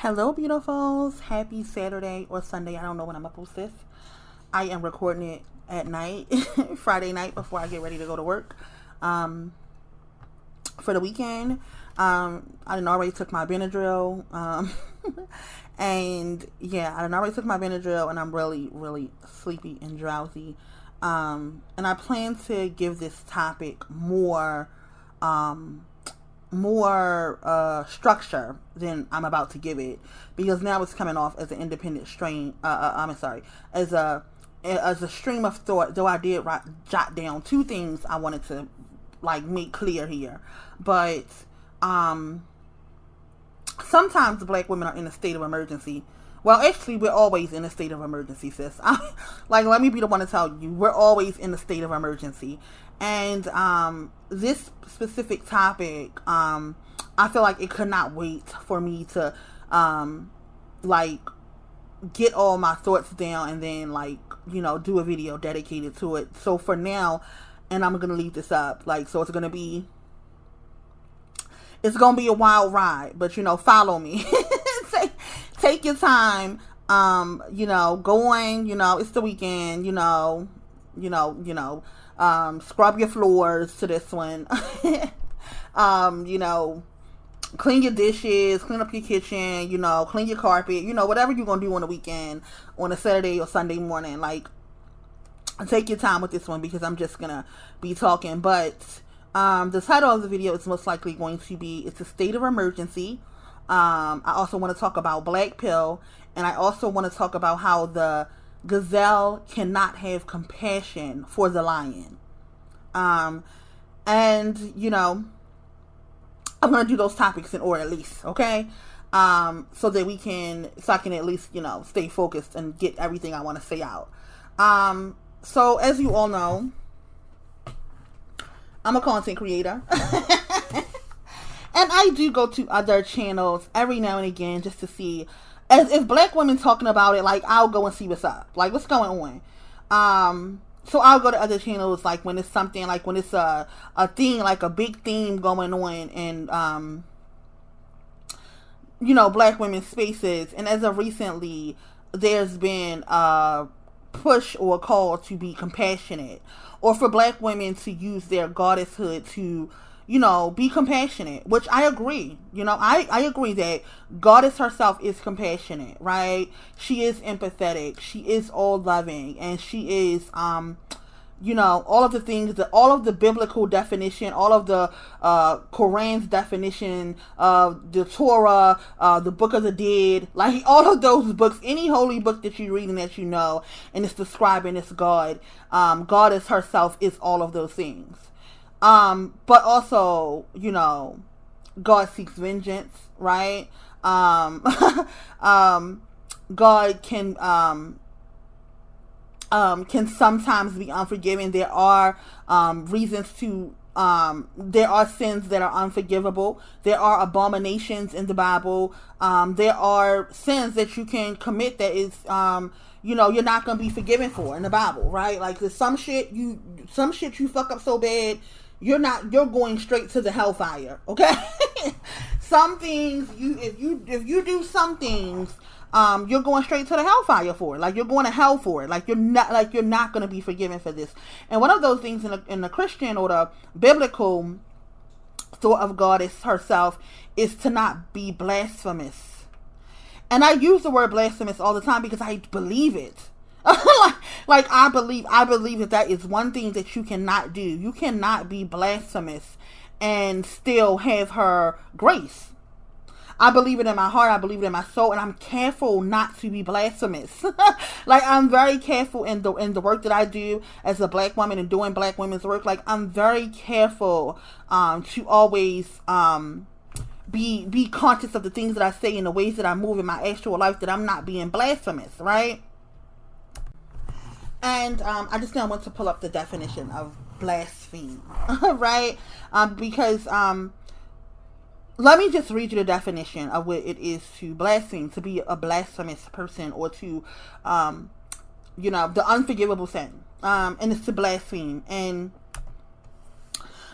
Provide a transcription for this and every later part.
Hello, beautifuls. Happy Saturday or Sunday. I don't know when I'm going to post this. I am recording it at night, Friday night, before I get ready to go to work for the weekend. I done already took my Benadryl. And yeah, I done already took my Benadryl, and I'm really, really sleepy and drowsy. And I plan to give this topic more structure than I'm about to give it, because now it's coming off as an independent stream. I'm sorry, as a stream of thought. Though I did jot down two things I wanted to make clear here, but sometimes Black women are in a state of emergency. Well, actually, we're always in a state of emergency, sis. Let me be the one to tell you, we're always in a state of emergency. And this specific topic, I feel like it could not wait for me to, get all my thoughts down and then, do a video dedicated to it. So for now, and I'm going to leave this up, so it's going to be a wild ride, but, follow me. Take your time, go on, it's the weekend, scrub your floors to this one, clean your dishes, clean up your kitchen, clean your carpet, whatever you're going to do on the weekend, on a Saturday or Sunday morning, take your time with this one, because I'm just going to be talking, but, the title of the video is most likely going to be, it's a state of emergency. I also want to talk about black pill, and I also want to talk about how the gazelle cannot have compassion for the lion. And, I'm going to do those topics in order at least, okay? So that I can at least, stay focused and get everything I want to say out. So as you all know, I'm a content creator. And I do go to other channels every now and again just to see, as if Black women talking about it, I'll go and see what's up, what's going on. So I'll go to other channels, when it's something, when it's a theme, a big theme going on in, Black women's spaces. And as of recently, there's been a push or a call to be compassionate, or for Black women to use their goddesshood to, be compassionate, which I agree. I agree that Goddess herself is compassionate, right? She is empathetic. She is all loving, and she is, all of the things, all of the biblical definition, all of the Quran's definition of the Torah, the Book of the Dead, all of those books, any holy book that you read and that and it's describing this God, Goddess herself is all of those things. But also, God seeks vengeance, right? God can sometimes be unforgiving. There are, reasons to, there are sins that are unforgivable. There are abominations in the Bible. There are sins that you can commit that is, you're not going to be forgiven for in the Bible, right? There's some shit you fuck up so bad, you're going straight to the hellfire, okay? Some things, if you do some things, you're going straight to the hellfire for it. You're going to hell for it. You're not going to be forgiven for this. And one of those things in the Christian or the biblical thought of Goddess herself is to not be blasphemous. And I use the word blasphemous all the time because I believe it. I believe that is one thing that you cannot do. You cannot be blasphemous and still have her grace. I believe it in my heart. I believe it in my soul, and I'm careful not to be blasphemous. I'm very careful in the work that I do as a Black woman and doing Black women's work. I'm very careful to always be conscious of the things that I say and the ways that I move in my actual life, that I'm not being blasphemous, right? And I just now want to pull up the definition of blaspheme, right? Because let me just read you the definition of what it is to blaspheme, to be a blasphemous person, or to, the unforgivable sin. And it's to blaspheme. And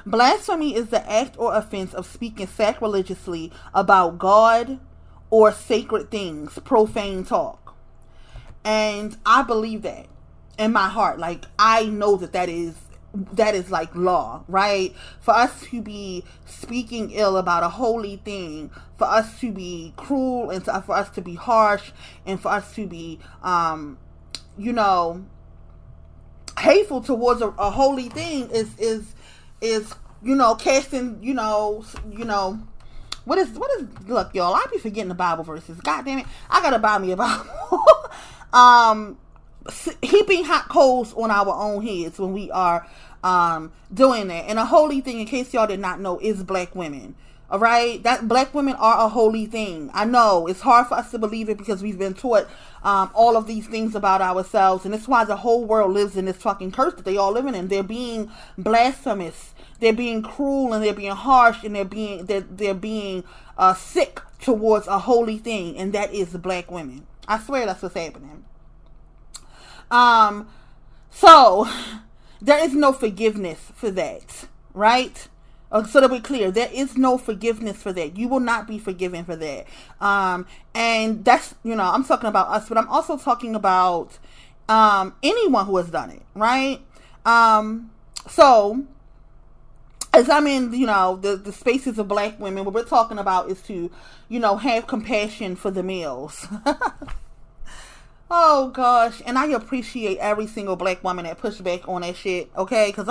blasphemy is the act or offense of speaking sacrilegiously about God or sacred things, profane talk. And I believe that in my heart. Like, I know that is like law, right? For us to be speaking ill about a holy thing, for us to be cruel, and for us to be harsh, and for us to be, hateful towards a holy thing is casting, what is look, y'all, I be forgetting the Bible verses. God damn it, I gotta buy me a Bible. Heaping hot coals on our own heads when we are doing that. And a holy thing, in case y'all did not know, is black women. All right, that black women are a holy thing. I know it's hard for us to believe it because we've been taught all of these things about ourselves, and that's why the whole world lives in this fucking curse that they all living in. They're being blasphemous, they're being cruel, and they're being harsh, and they're being sick towards a holy thing, and that is black women. I swear that's what's happening. So there is no forgiveness for that, right? So that we're clear, there is no forgiveness for that. You will not be forgiven for that. And that's, I'm talking about us, but I'm also talking about anyone who has done it, right? So as I'm in, the spaces of black women, what we're talking about is to, have compassion for the males. Oh gosh, and I appreciate every single black woman that pushed back on that shit, okay? Because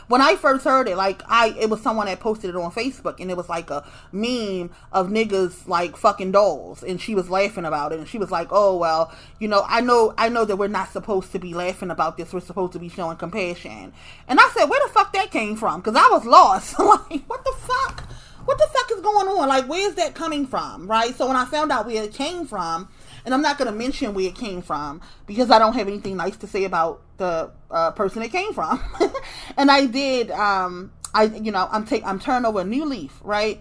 when I first heard it, it was someone that posted it on Facebook, and it was like a meme of niggas like fucking dolls, and she was laughing about it, and she was like, oh well, I know that we're not supposed to be laughing about this, we're supposed to be showing compassion. And I said, where the fuck that came from? Because I was lost. Like, what the fuck is going on? Like, where's that coming from, right? So when I found out where it came from, and I'm not going to mention where it came from because I don't have anything nice to say about the person it came from. And I did, I'm turning over a new leaf, right?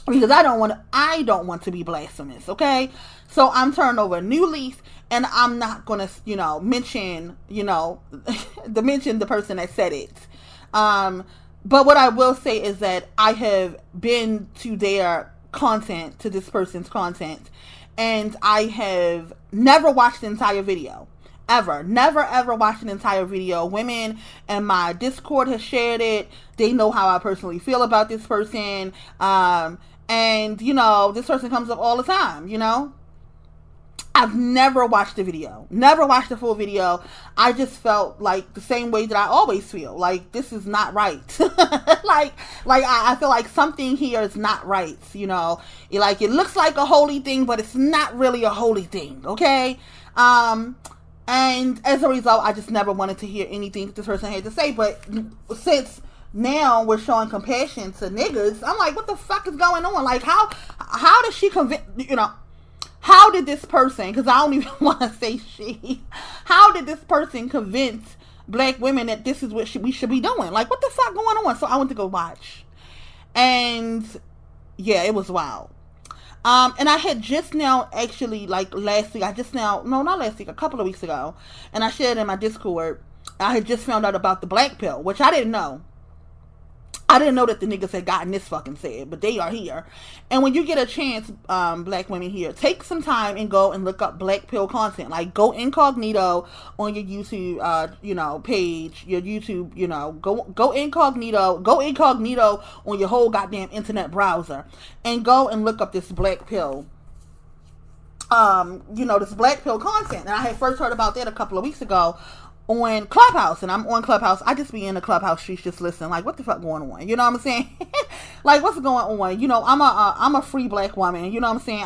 Because I don't want to be blasphemous, okay? So I'm turning over a new leaf, and I'm not going to, mention, mention the person that said it. But what I will say is that I have been to their content, to this person's content, and I have never watched the entire video. Ever. Never, ever watched an entire video. Women in my Discord have shared it. They know how I personally feel about this person. And, this person comes up all the time, I've never watched the video. Never watched the full video. I just felt like the same way that I always feel. Like, this is not right. I feel like something here is not right, it looks like a holy thing, but it's not really a holy thing, okay? And as a result, I just never wanted to hear anything that this person had to say. But since now we're showing compassion to niggas, I'm like, what the fuck is going on? Like, how does she convince, how did this person, because I don't even want to say she, how did this person convince black women that this is what we should be doing? Like, what the fuck going on? So I went to go watch. And yeah, it was wild. And I had just now, actually, like last week, not last week, a couple of weeks ago, and I shared in my Discord, I had just found out about the black pill, which I didn't know. I didn't know that the niggas had gotten this fucking said, but they are here. And when you get a chance, black women here, take some time and go and look up black pill content. Like, go incognito on your YouTube, page, your YouTube, go incognito on your whole goddamn internet browser, and go and look up this black pill. This black pill content. And I had first heard about that a couple of weeks ago on Clubhouse, and I'm on Clubhouse. I just be in the Clubhouse streets just listening, like, what the fuck going on? You know what I'm saying? Like, what's going on? I'm a free black woman. You know what I'm saying?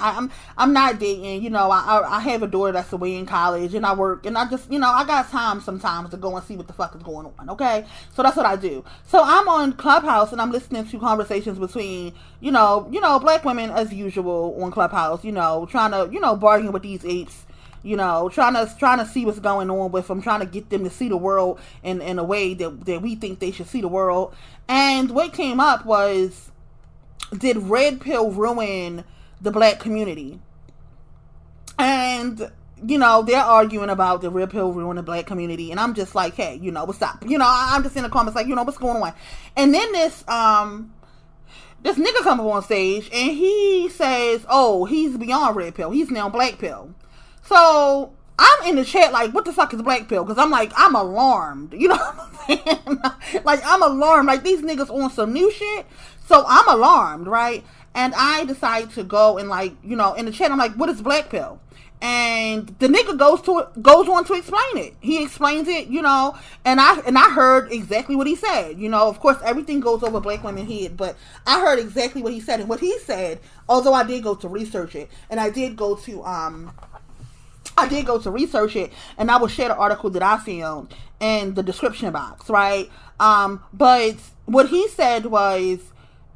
I'm not dating. I have a daughter that's away in college, and I work, and I just, I got time sometimes to go and see what the fuck is going on. Okay, so that's what I do. So I'm on Clubhouse, and I'm listening to conversations between, black women as usual on Clubhouse. Trying to, bargain with these apes. Trying to see what's going on with them, trying to get them to see the world in a way that we think they should see the world. And what came up was, did red pill ruin the black community? And, they're arguing about the red pill ruin the black community. And I'm just like, hey, what's up? I'm just in the comments like, what's going on? And then this, This nigga comes up on stage and he says, oh, he's beyond red pill. He's now black pill. So I'm in the chat like, what the fuck is black pill? Because I'm like, I'm alarmed. You know what I'm saying? Like, I'm alarmed. Like, these niggas on some new shit. So I'm alarmed, right? And I decide to go and, like, you know, in the chat, I'm like, what is black pill? And the nigga goes on to explain it. He explains it, you know, and I heard exactly what he said. You know, of course, everything goes over black women's head, but I heard exactly what he said. And what he said, although I did go to research it, and I did go to research it, and I will share the article that I found in the description box, right? But what he said was,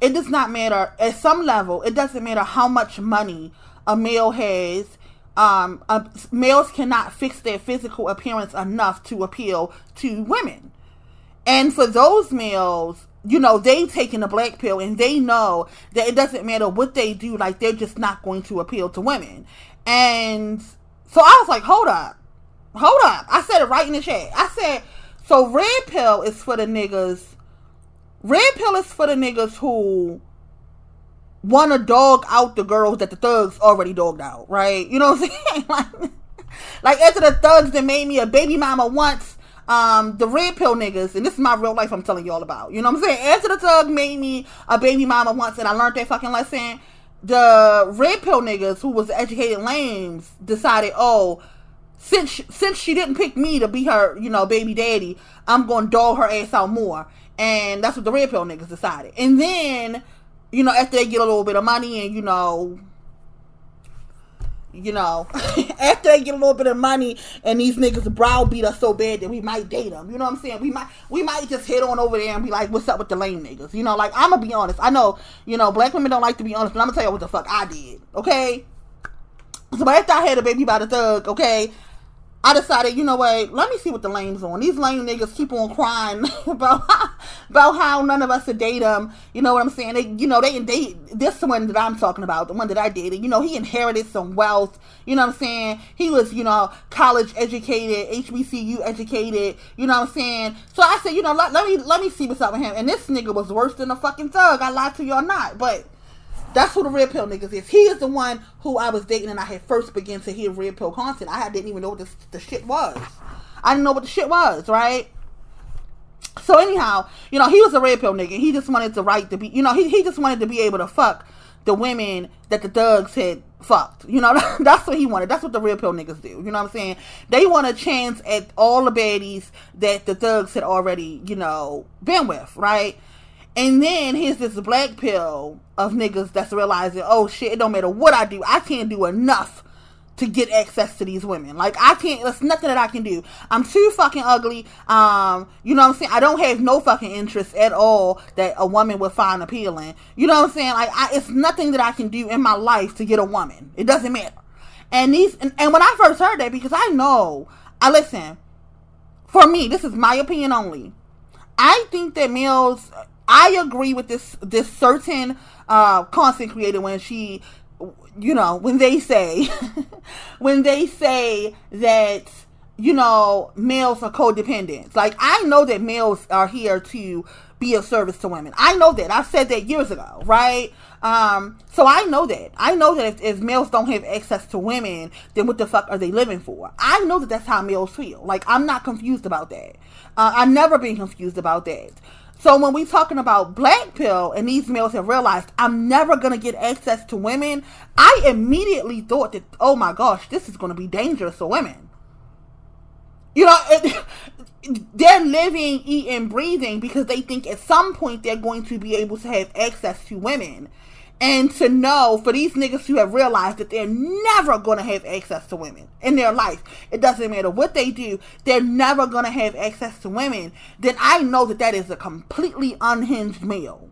it does not matter, at some level, it doesn't matter how much money a male has. Males cannot fix their physical appearance enough to appeal to women. And for those males, you know, they taking the black pill and they know that it doesn't matter what they do, like, they're just not going to appeal to women. And so I was like, hold up. I said it right in the chat. I said, so red pill is for the niggas. Red pill is for the niggas who want to dog out the girls that the thugs already dogged out, right? You know what I'm saying? like after the thugs that made me a baby mama once, the red pill niggas, and this is my real life I'm telling y'all about, you know what I'm saying? After the thug made me a baby mama once and I learned that fucking lesson, the red pill niggas who was educated lames decided, oh, since she didn't pick me to be her, you know, baby daddy, I'm going to dog her ass out more. And that's what the red pill niggas decided. And then, you know, after they get a little bit of money and, you know, after they get a little bit of money and these niggas browbeat us so bad that we might date them. You know what I'm saying? We might just head on over there and be like, what's up with the lame niggas? You know, like, I'm going to be honest. I know, you know, black women don't like to be honest, but I'm going to tell you what the fuck I did. Okay? So after I had a baby by the thug, okay, I decided, you know what, let me see what the lame's on. These lame niggas keep on crying about how none of us would date them. You know what I'm saying? This one that I'm talking about, the one that I dated, you know, he inherited some wealth. You know what I'm saying? He was, you know, college educated, HBCU educated. You know what I'm saying? So I said, you know, let me see what's up with him. And this nigga was worse than a fucking thug. I lied to y'all not, but that's who the red pill niggas is. He is the one who I was dating and I had first begun to hear red pill content. I didn't even know what the shit was. I didn't know what the shit was, right? So anyhow, you know, he was a red pill nigga. He just wanted the right to be, you know, he just wanted to be able to fuck the women that the thugs had fucked. You know, that's what he wanted. That's what the red pill niggas do. You know what I'm saying? They want a chance at all the baddies that the thugs had already, you know, been with, right? And then here's this black pill of niggas that's realizing, oh shit, it don't matter what I do. I can't do enough to get access to these women. Like, I can't, there's nothing that I can do. I'm too fucking ugly. You know what I'm saying? I don't have no fucking interest at all that a woman would find appealing. You know what I'm saying? Like, it's nothing that I can do in my life to get a woman. It doesn't matter. And when I first heard that, because listen, for me, this is my opinion only. I think that males, I agree with this certain content creator when she, you know, when they say that, you know, males are codependent. Like, I know that males are here to be of service to women. I know that. I said that years ago, right? So I know that. I know that if males don't have access to women, then what the fuck are they living for? I know that that's how males feel. Like, I'm not confused about that. I've never been confused about that. So when we talking about black pill and these males have realized I'm never going to get access to women, I immediately thought that, oh my gosh, this is going to be dangerous for women. You know, they're living, eating, breathing because they think at some point they're going to be able to have access to women. And to know, for these niggas who have realized that they're never going to have access to women in their life, it doesn't matter what they do, they're never going to have access to women, then I know that is a completely unhinged male.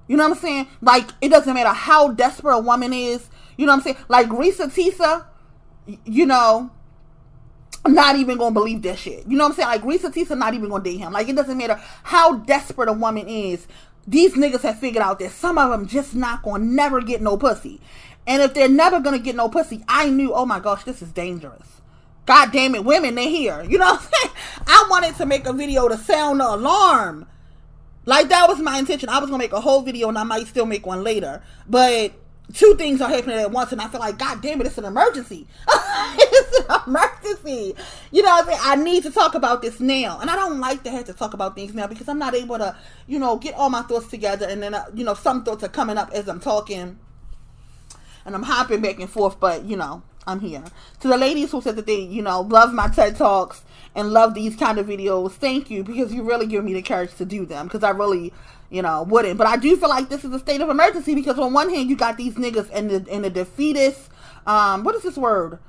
You know what I'm saying? Like, it doesn't matter how desperate a woman is. You know what I'm saying? Like, Risa Tisa, you know, I'm not even going to believe that shit. You know what I'm saying? Like, Risa Tisa not even going to date him. Like, it doesn't matter how desperate a woman is. These niggas have figured out that some of them just not going to never get no pussy. And if they're never going to get no pussy, I knew, oh my gosh, this is dangerous. God damn it, women, they're here. You know what I'm saying? I wanted to make a video to sound the alarm. Like, that was my intention. I was gonna make a whole video, and I might still make one later. But two things are happening at once, and I feel like, God damn it, it's an emergency. It's an emergency. You know what I'm saying? I need to talk about this now. And I don't like to have to talk about things now, because I'm not able to, get all my thoughts together. And then, some thoughts are coming up as I'm talking. And I'm hopping back and forth, but, I'm here. To the ladies who said that they, love my TED Talks and love these kind of videos, thank you, because you really give me the courage to do them, because I really, wouldn't. But I do feel like this is a state of emergency, because on one hand, you got these niggas in the defeatist, what is this word?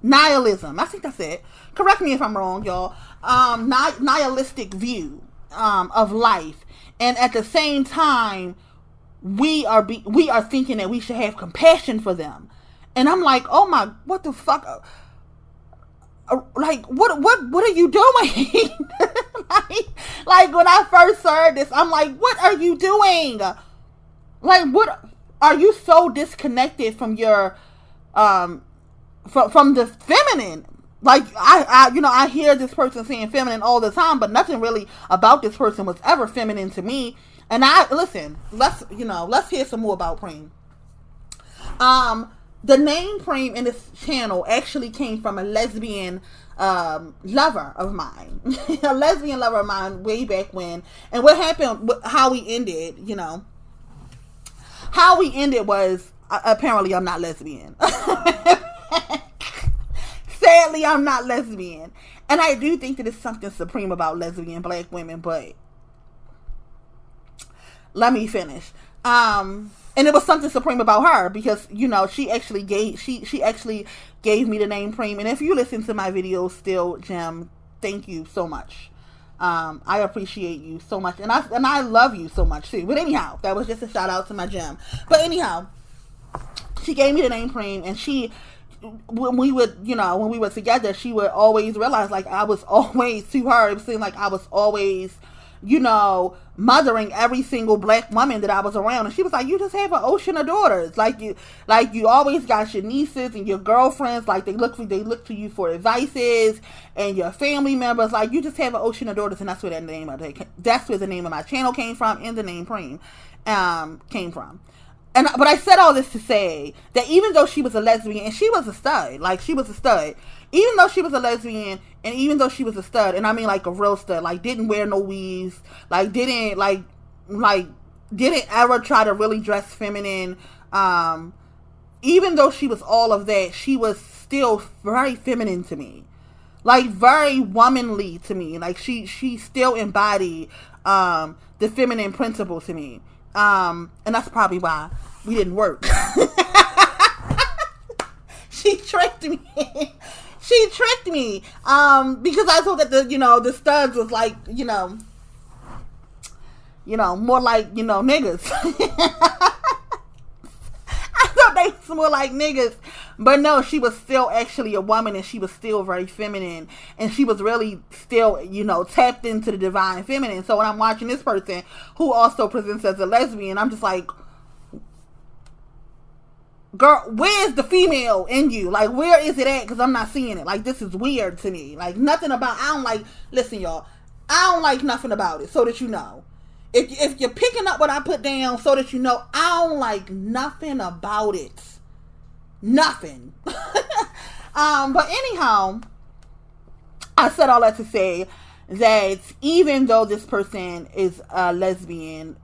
Nihilism. I think that's it. Correct me if I'm wrong, y'all. Nihilistic view, of life. And at the same time, we are thinking that we should have compassion for them. And I'm like, oh my, what the fuck? Like, what are you doing? like when I first heard this, I'm like, what are you doing? Like, what are you so disconnected from your from the feminine? Like, I hear this person saying feminine all the time, but nothing really about this person was ever feminine to me. And let's hear some more about Preme. The name Preme in this channel actually came from a lesbian lover of mine. A lesbian lover of mine way back when. And what happened, how we ended, how we ended was, apparently I'm not lesbian. Sadly, I'm not lesbian. And I do think that it's something supreme about lesbian black women, but let me finish. And it was something supreme about her, because she actually gave me the name Preme. And if you listen to my videos still, Jim, thank you so much. I appreciate you so much, and I love you so much too. But anyhow, that was just a shout out to my Jim. But anyhow, she gave me the name Preme, and when we were together, she would always realize, like, I was always, to her, it seemed like I was always, mothering every single black woman that I was around. And she was like, you just have an ocean of daughters. Like you always got your nieces and your girlfriends. Like, they look to you for advices, and your family members. Like, you just have an ocean of daughters. And that's where the name of my channel came from, and the name Preme came from. But I said all this to say that even though she was a lesbian, and she was a stud, even though she was a lesbian, and even though she was a stud, and I mean like a real stud, like didn't wear no weaves, like didn't ever try to really dress feminine, even though she was all of that, she was still very feminine to me, like very womanly to me. Like she still embodied the feminine principle to me. And that's probably why we didn't work. She tricked me. Because I thought that the studs was like, more like, niggas. I thought they was more like niggas. But no, she was still actually a woman, and she was still very feminine, and she was really still, tapped into the divine feminine. So when I'm watching this person who also presents as a lesbian, I'm just like, girl, where's the female in you? Like, where is it at? Because I'm not seeing it. Like, this is weird to me. Like, listen, y'all, I don't like nothing about it, so that you know. If you're picking up what I put down, so that you know, I don't like nothing about it. Nothing. But anyhow, I said all that to say that even though this person is a lesbian,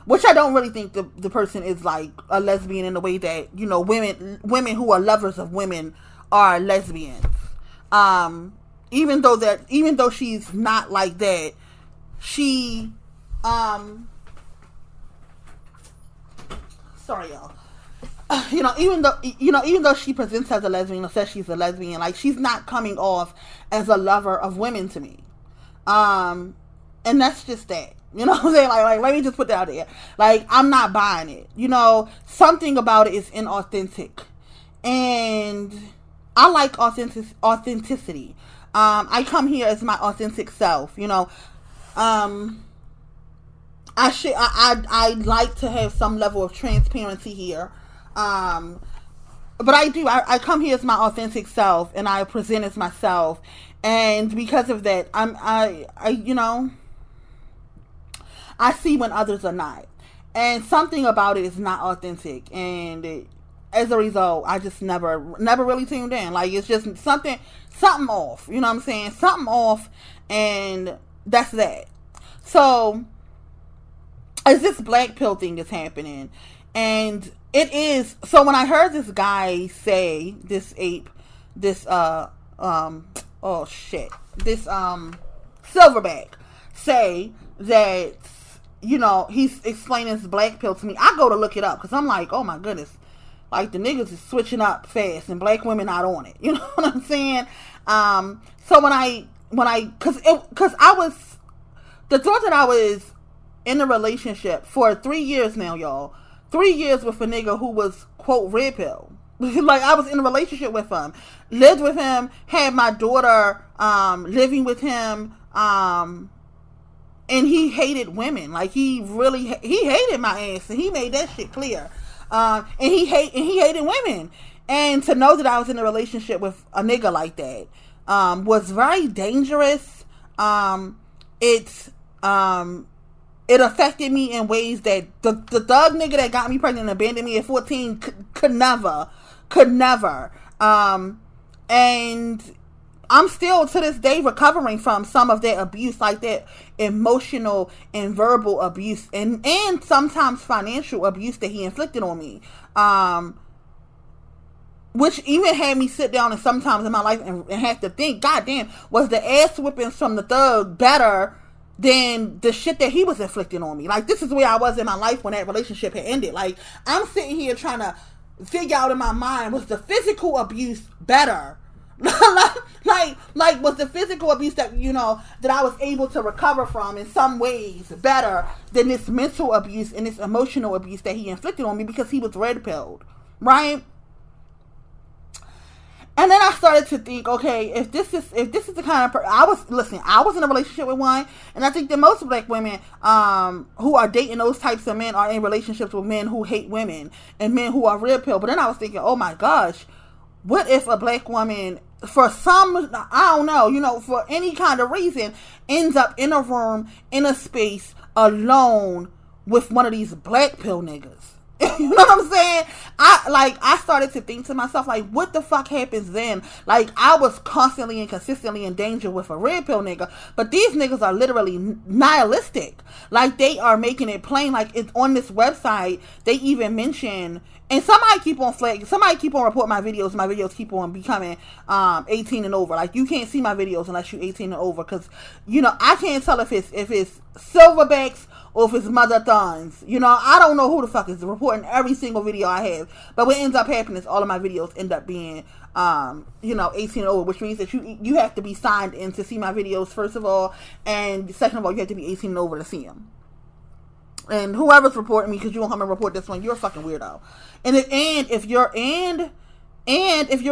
which I don't really think the person is like a lesbian in the way that, women who are lovers of women are lesbians. Even though she's not like that, she, sorry y'all. Even though she presents as a lesbian or says she's a lesbian, like, she's not coming off as a lover of women to me. And that's just that. You know what I'm saying? Like, let me just put that out there. Like, I'm not buying it. Something about it is inauthentic. And I like authenticity. I come here as my authentic self, I like to have some level of transparency here. But I come here as my authentic self, and I present as myself, and because of that, I see when others are not. And something about it is not authentic. And as a result, I just never really tuned in. Like, it's just something off. You know what I'm saying? Something off, and that's that. So, as this black pill thing is happening, and it is, so when I heard this guy say, this ape, this, oh shit, this, silverback, say that, you know, he's explaining this black pill to me. I go to look it up, because I'm like, oh my goodness, like, the niggas is switching up fast, and black women not on it. You know what I'm saying? So when I, cause I was, the thought that I was in a relationship for 3 years now, y'all. 3 years with a nigga who was, quote, red pill. Like, I was in a relationship with him. Lived with him. Had my daughter living with him. And he hated women. Like, he hated my ass. And he made that shit clear. And he hated women. And to know that I was in a relationship with a nigga like that was very dangerous. It affected me in ways that the thug nigga that got me pregnant and abandoned me at 14 could never. And I'm still to this day recovering from some of that abuse, like that emotional and verbal abuse, and sometimes financial abuse that he inflicted on me. Which even had me sit down and sometimes in my life and have to think, God damn, was the ass whippings from the thug better than the shit that he was inflicting on me? Like, this is where I was in my life when that relationship had ended. Like, I'm sitting here trying to figure out in my mind, was the physical abuse better? like was the physical abuse that, you know, that I was able to recover from in some ways better than this mental abuse and this emotional abuse that he inflicted on me because he was red pilled, right? And then I started to think, okay, if this is the kind of I was in a relationship with one, and I think that most black women who are dating those types of men are in relationships with men who hate women and men who are red pill. But then I was thinking, oh my gosh, what if a black woman, for some, I don't know, you know, for any kind of reason, ends up in a room, in a space, alone with one of these black pill niggas? You know what I'm saying? I started to think to myself, like, what the fuck happens then? Like, I was constantly and consistently in danger with a red pill nigga, but these niggas are literally nihilistic. Like, they are making it plain. Like, it's on this website, they even mention, and somebody keep on reporting my videos. My videos keep on becoming 18 and over. Like, you can't see my videos unless you're 18 and over, because, you know, I can't tell if it's silverbacks or if it's mother thons. You know, I don't know who the fuck is reporting every single video I have. But what ends up happening is all of my videos end up being, 18 and over, which means that you have to be signed in to see my videos, first of all. And second of all, you have to be 18 and over to see them. And whoever's reporting me, because you won't come and report this one, you're a fucking weirdo. And if you're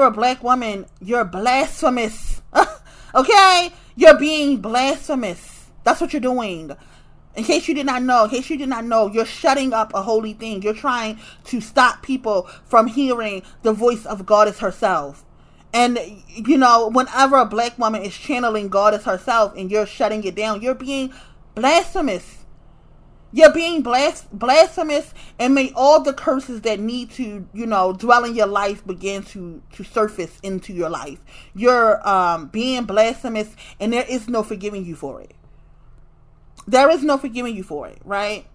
a black woman, you're blasphemous. Okay? You're being blasphemous. That's what you're doing. In case you did not know, you're shutting up a holy thing. You're trying to stop people from hearing the voice of Goddess herself. And, you know, whenever a black woman is channeling Goddess herself and you're shutting it down, you're being blasphemous. You're being blasphemous, and may all the curses that need to, you know, dwell in your life begin to surface into your life. You're being blasphemous, and there is no forgiving you for it. There is no forgiving you for it, right?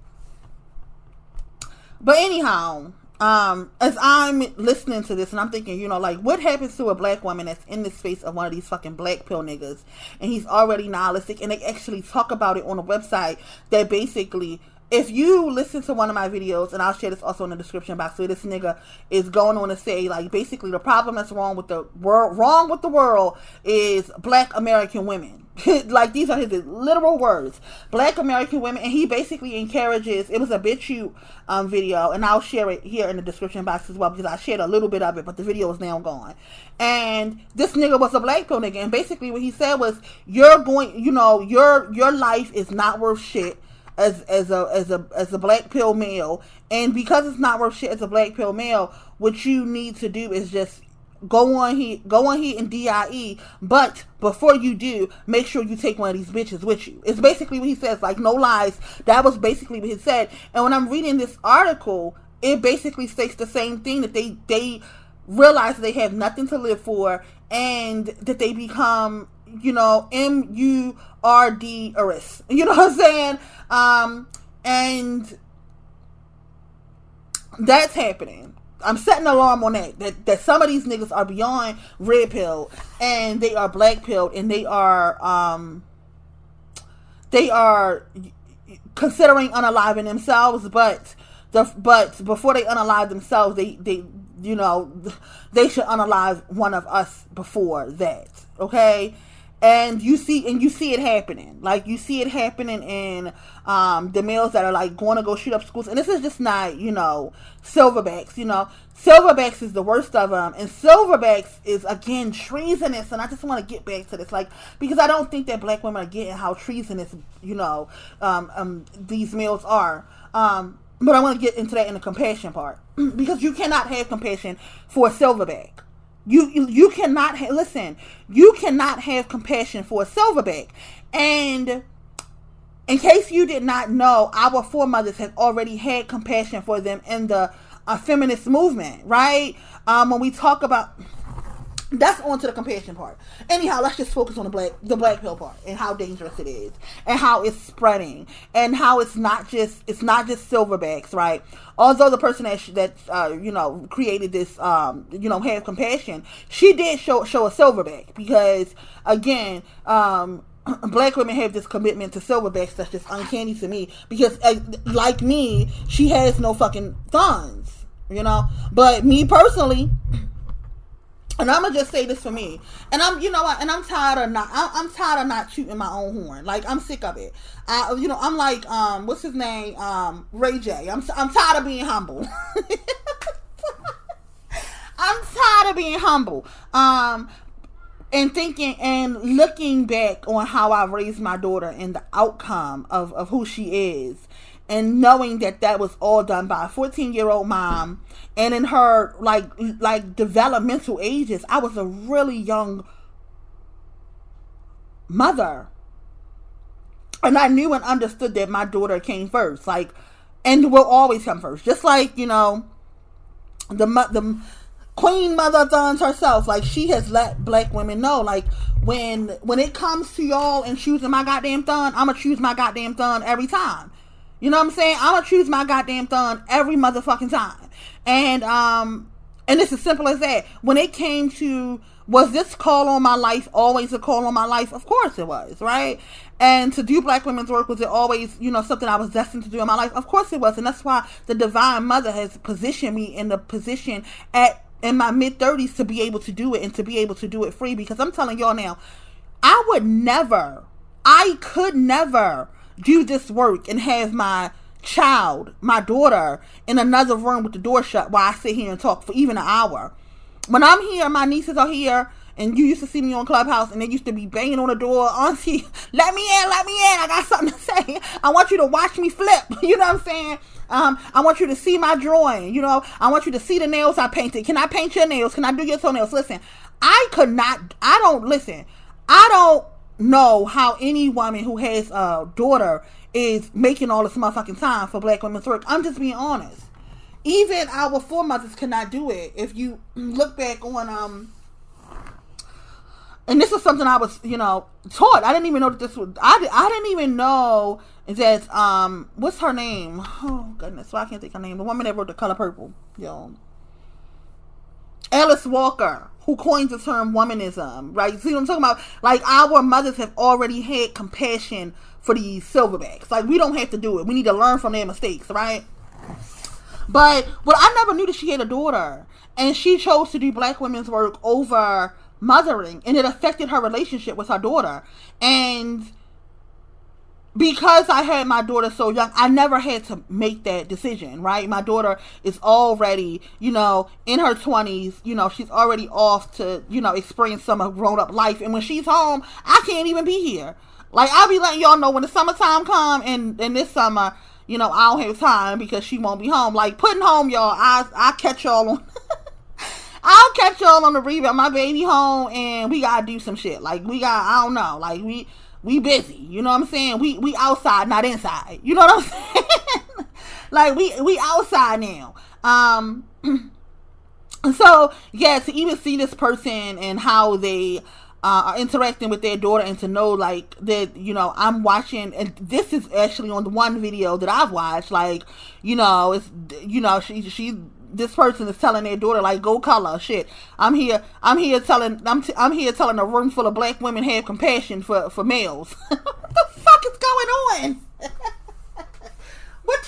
But anyhow, as I'm listening to this and I'm thinking, you know, like, what happens to a black woman that's in the space of one of these fucking black pill niggas and he's already nihilistic, and they actually talk about it on a website that basically, if you listen to one of my videos, and I'll share this also in the description box, where this nigga is going on to say, like, basically the problem that's wrong with the world is black American women. Like, these are his literal words, black American women. And he basically encourages, it was a BitChute video, and I'll share it here in the description box as well, because I shared a little bit of it, but the video is now gone. And this nigga was a black pill nigga, and basically what he said was, your life is not worth shit as a black pill male, and because it's not worth shit as a black pill male, what you need to do is just go on here and DIE, but before you do, make sure you take one of these bitches with you. It's basically what he says, like, no lies. That was basically what he said. And when I'm reading this article, it basically states the same thing, that they realize they have nothing to live for, and that they become, MURD-erous. You know what I'm saying? And that's happening. I'm setting an alarm on that some of these niggas are beyond red pill, and they are black pilled, and they are considering unaliving themselves, but before they unalive themselves, they should unalive one of us before that. Okay? And you see it happening. Like, you see it happening in the males that are like going to go shoot up schools. And this is just not, silverbacks. Silverbacks is the worst of them. And silverbacks is, again, treasonous. And I just want to get back to this, like, because I don't think that black women are getting how treasonous, these males are. But I want to get into that in the compassion part, because you cannot have compassion for a silverback. You cannot listen. You cannot have compassion for a silverback. And in case you did not know, our foremothers had already had compassion for them in the feminist movement, right? When we talk about, that's on to the compassion part. Anyhow, let's just focus on the black pill part, and how dangerous it is, and how it's spreading, and how it's not just silverbacks, right? Although the person that created this have compassion, she did show a silverback, because again, black women have this commitment to silverbacks that's just uncanny to me, because like me, she has no fucking thuns, but me personally. And I'm gonna just say this for me, and I'm tired of not shooting my own horn. Like, I'm sick of it. I'm like, what's his name? Ray J. I'm tired of being humble. I'm tired of being humble. And thinking and looking back on how I raised my daughter and the outcome of who she is, and knowing that was all done by a 14-year-old mom. And in her like developmental ages, I was a really young mother, and I knew and understood that my daughter came first, like, and will always come first. Just like the Queen Mother of Thuns herself, like, she has let black women know, like, when it comes to y'all and choosing my goddamn thun, I'ma choose my goddamn thun every time. You know what I'm saying? I'm gonna choose my goddamn thun every motherfucking time. And it's as simple as that. When it came to, was this call on my life always a call on my life? Of course it was, right? And to do black women's work, was it always, something I was destined to do in my life? Of course it was. And that's why the Divine Mother has positioned me in the position in my mid-30s to be able to do it, and to be able to do it free. Because I'm telling y'all now, I could never do this work and have my daughter, in another room with the door shut while I sit here and talk for even an hour. When I'm here, my nieces are here, and you used to see me on Clubhouse, and they used to be banging on the door, auntie, let me in, I got something to say. I want you to watch me flip. You know what I'm saying? I want you to see my drawing. I want you to see the nails I painted. Can I paint your nails? Can I do your toenails? Listen, I don't know how any woman who has a daughter is making all this motherfucking time for black women's work. I'm just being honest. Even our foremothers could not do it. If you look back on and this is something I was taught. I didn't even know that this was. I didn't even know that what's her name? Oh goodness, why I can't think her name. The woman that wrote The Color Purple, Alice Walker, who coins the term womanism, right? See what I'm talking about? Like, our mothers have already had compassion for these silverbacks. Like, we don't have to do it. We need to learn from their mistakes, right? But I never knew that she had a daughter, and she chose to do black women's work over mothering, and it affected her relationship with her daughter. And because I had my daughter so young, I never had to make that decision, right? My daughter is already, in her 20s, she's already off to, experience some of grown-up life. And when she's home, I can't even be here. Like, I'll be letting y'all know when the summertime come, and this summer, I don't have time because she won't be home. Like, putting home, y'all, I'll catch y'all on... I'll catch y'all on the rebound. My baby home and we gotta do some shit. Like I don't know. Like we busy. You know what I'm saying? We outside, not inside. You know what I'm saying? Like we outside now. So yeah, to even see this person and how they are interacting with their daughter, and to know like that, you know, I'm watching, and this is actually on the one video that I've watched. Like, you know, it's, you know, she this person is telling their daughter like, go color shit. I'm here telling a room full of black women have compassion for males. What the fuck is going on? What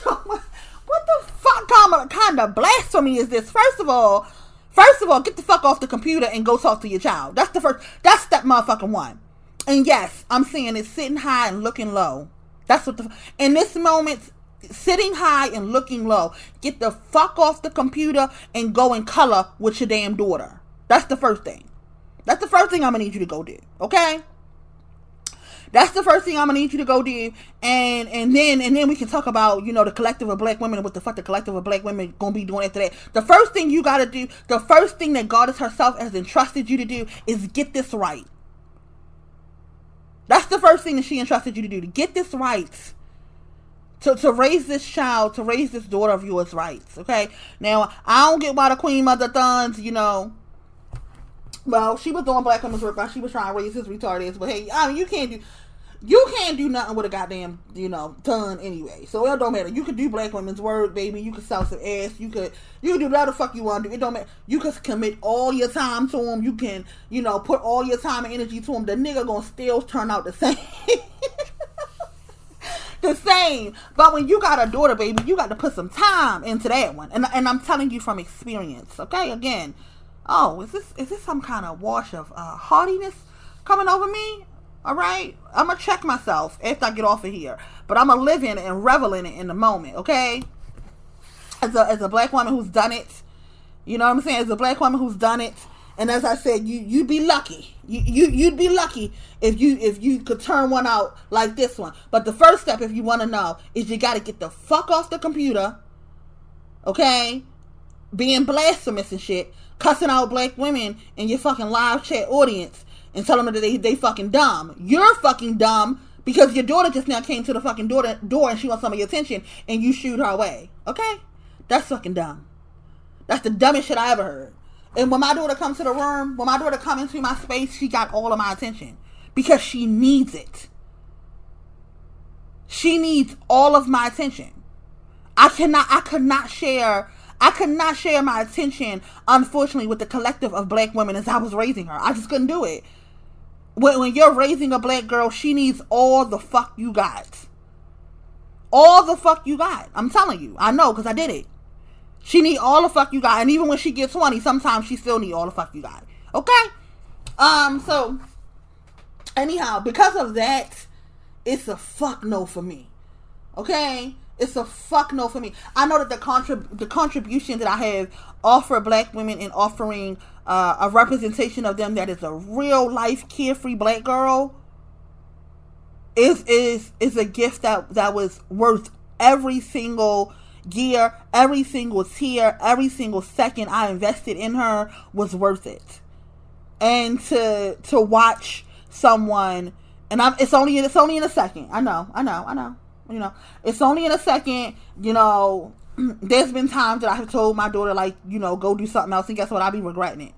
the fuck kind of blasphemy is this? First of all, get the fuck off the computer and go talk to your child. That's step motherfucking one. And yes, I'm saying it's sitting high and looking low. That's what in this moment, sitting high and looking low. Get the fuck off the computer and go and color with your damn daughter. That's the first thing. That's the first thing I'm gonna need you to go do. Okay? That's the first thing I'm gonna need you to go do, and then we can talk about, you know, the collective of black women and what the fuck the collective of black women gonna be doing after that. The first thing you gotta do, the first thing that Goddess herself has entrusted you to do, is get this right. That's the first thing that she entrusted you to do, to get this right. To raise this child, to raise this daughter of yours right. Okay? Now, I don't get why the Queen Mother Thuns, you know, well, she was doing black women's work while she was trying to raise his retarded ass. But hey, I mean, you can't do nothing with a goddamn, you know, ton anyway. So it don't matter. You can do black women's work, baby. You can sell some ass. You can do whatever the fuck you want to do. It don't matter. You can commit all your time to him. You can, you know, put all your time and energy to him. The nigga gonna still turn out the same. The same. But when you got a daughter, baby, you got to put some time into that one. And I'm telling you from experience. Okay, again. Oh, is this some kind of wash of haughtiness coming over me? All right, I'm gonna check myself after I get off of here, but I'm gonna live in it and revel in it in the moment. Okay, as a black woman who's done it, you know what I'm saying? As a black woman who's done it, and as I said, you'd be lucky. You'd be lucky if you could turn one out like this one. But the first step, if you want to know, is you got to get the fuck off the computer. Okay, being blasphemous and shit. Cussing out black women in your fucking live chat audience and telling them that they fucking dumb. You're fucking dumb because your daughter just now came to the fucking door and she wants some of your attention and you shooed her away. Okay? That's fucking dumb. That's the dumbest shit I ever heard. And when my daughter comes to the room, when my daughter comes into my space, she got all of my attention because she needs it. She needs all of my attention. I could not share my attention, unfortunately, with the collective of black women as I was raising her. I just couldn't do it. When you're raising a black girl, she needs all the fuck you got. All the fuck you got. I'm telling you. I know, because I did it. She need all the fuck you got. And even when she gets 20, sometimes she still need all the fuck you got. Okay? So, anyhow, because of that, it's a fuck no for me. Okay? It's a fuck no for me. I know that the contribution that I have offered black women in offering a representation of them that is a real life carefree black girl is a gift that was worth every single year, every single tear, every single second I invested in her was worth it. And to watch someone, and it's only in a second. I know. You know, it's only in a second. You know, there's been times that I have told my daughter, like, you know, go do something else, and guess what? I be regretting it.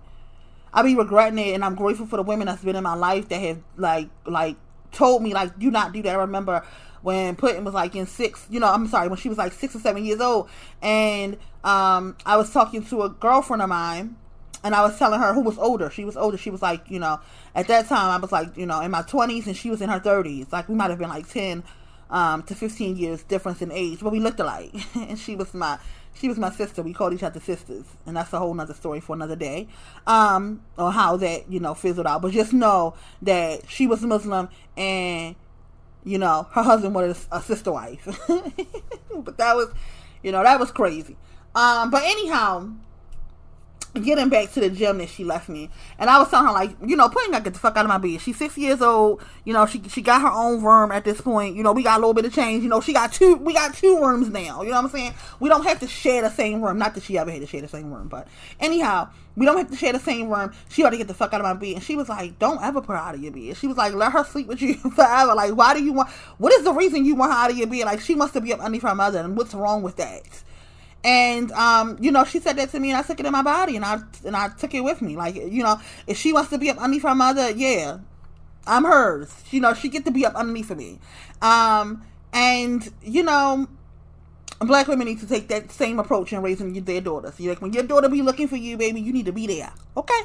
And I'm grateful for the women that's been in my life that have like told me, like, do not do that. I remember when Putin was like when she was like 6 or 7 years old, and I was talking to a girlfriend of mine, and I was telling her, who was older. She was older. She was like, you know, at that time I was like, you know, in my 20s, and she was in her 30s. Like, we might have been like 10 to 15 years difference in age, but we looked alike. And she was my sister. We called each other sisters, and that's a whole nother story for another day, on how that, you know, fizzled out. But just know that she was Muslim, and, you know, her husband was a sister wife. But that was, you know, that was crazy. But anyhow, getting back to the gym that she left me, and I was telling her, like, you know, Pudding got to get the fuck out of my bed. She's 6 years old. You know, she got her own room at this point. You know, we got a little bit of change. You know, we got two rooms now. You know what I'm saying? We don't have to share the same room. Not that she ever had to share the same room, but anyhow, we don't have to share the same room. She ought to get the fuck out of my bed. And she was like, don't ever put her out of your bed. She was like, let her sleep with you forever. Like, why do you want, what is the reason you want her out of your bed? Like, she must be up underneath her mother, and what's wrong with that? And, you know, she said that to me, and I took it in my body, and I took it with me. Like, you know, if she wants to be up underneath her mother, yeah, I'm hers. You know, she get to be up underneath of me. And, you know, black women need to take that same approach in raising their daughters. Like, when your daughter be looking for you, baby, you need to be there. Okay?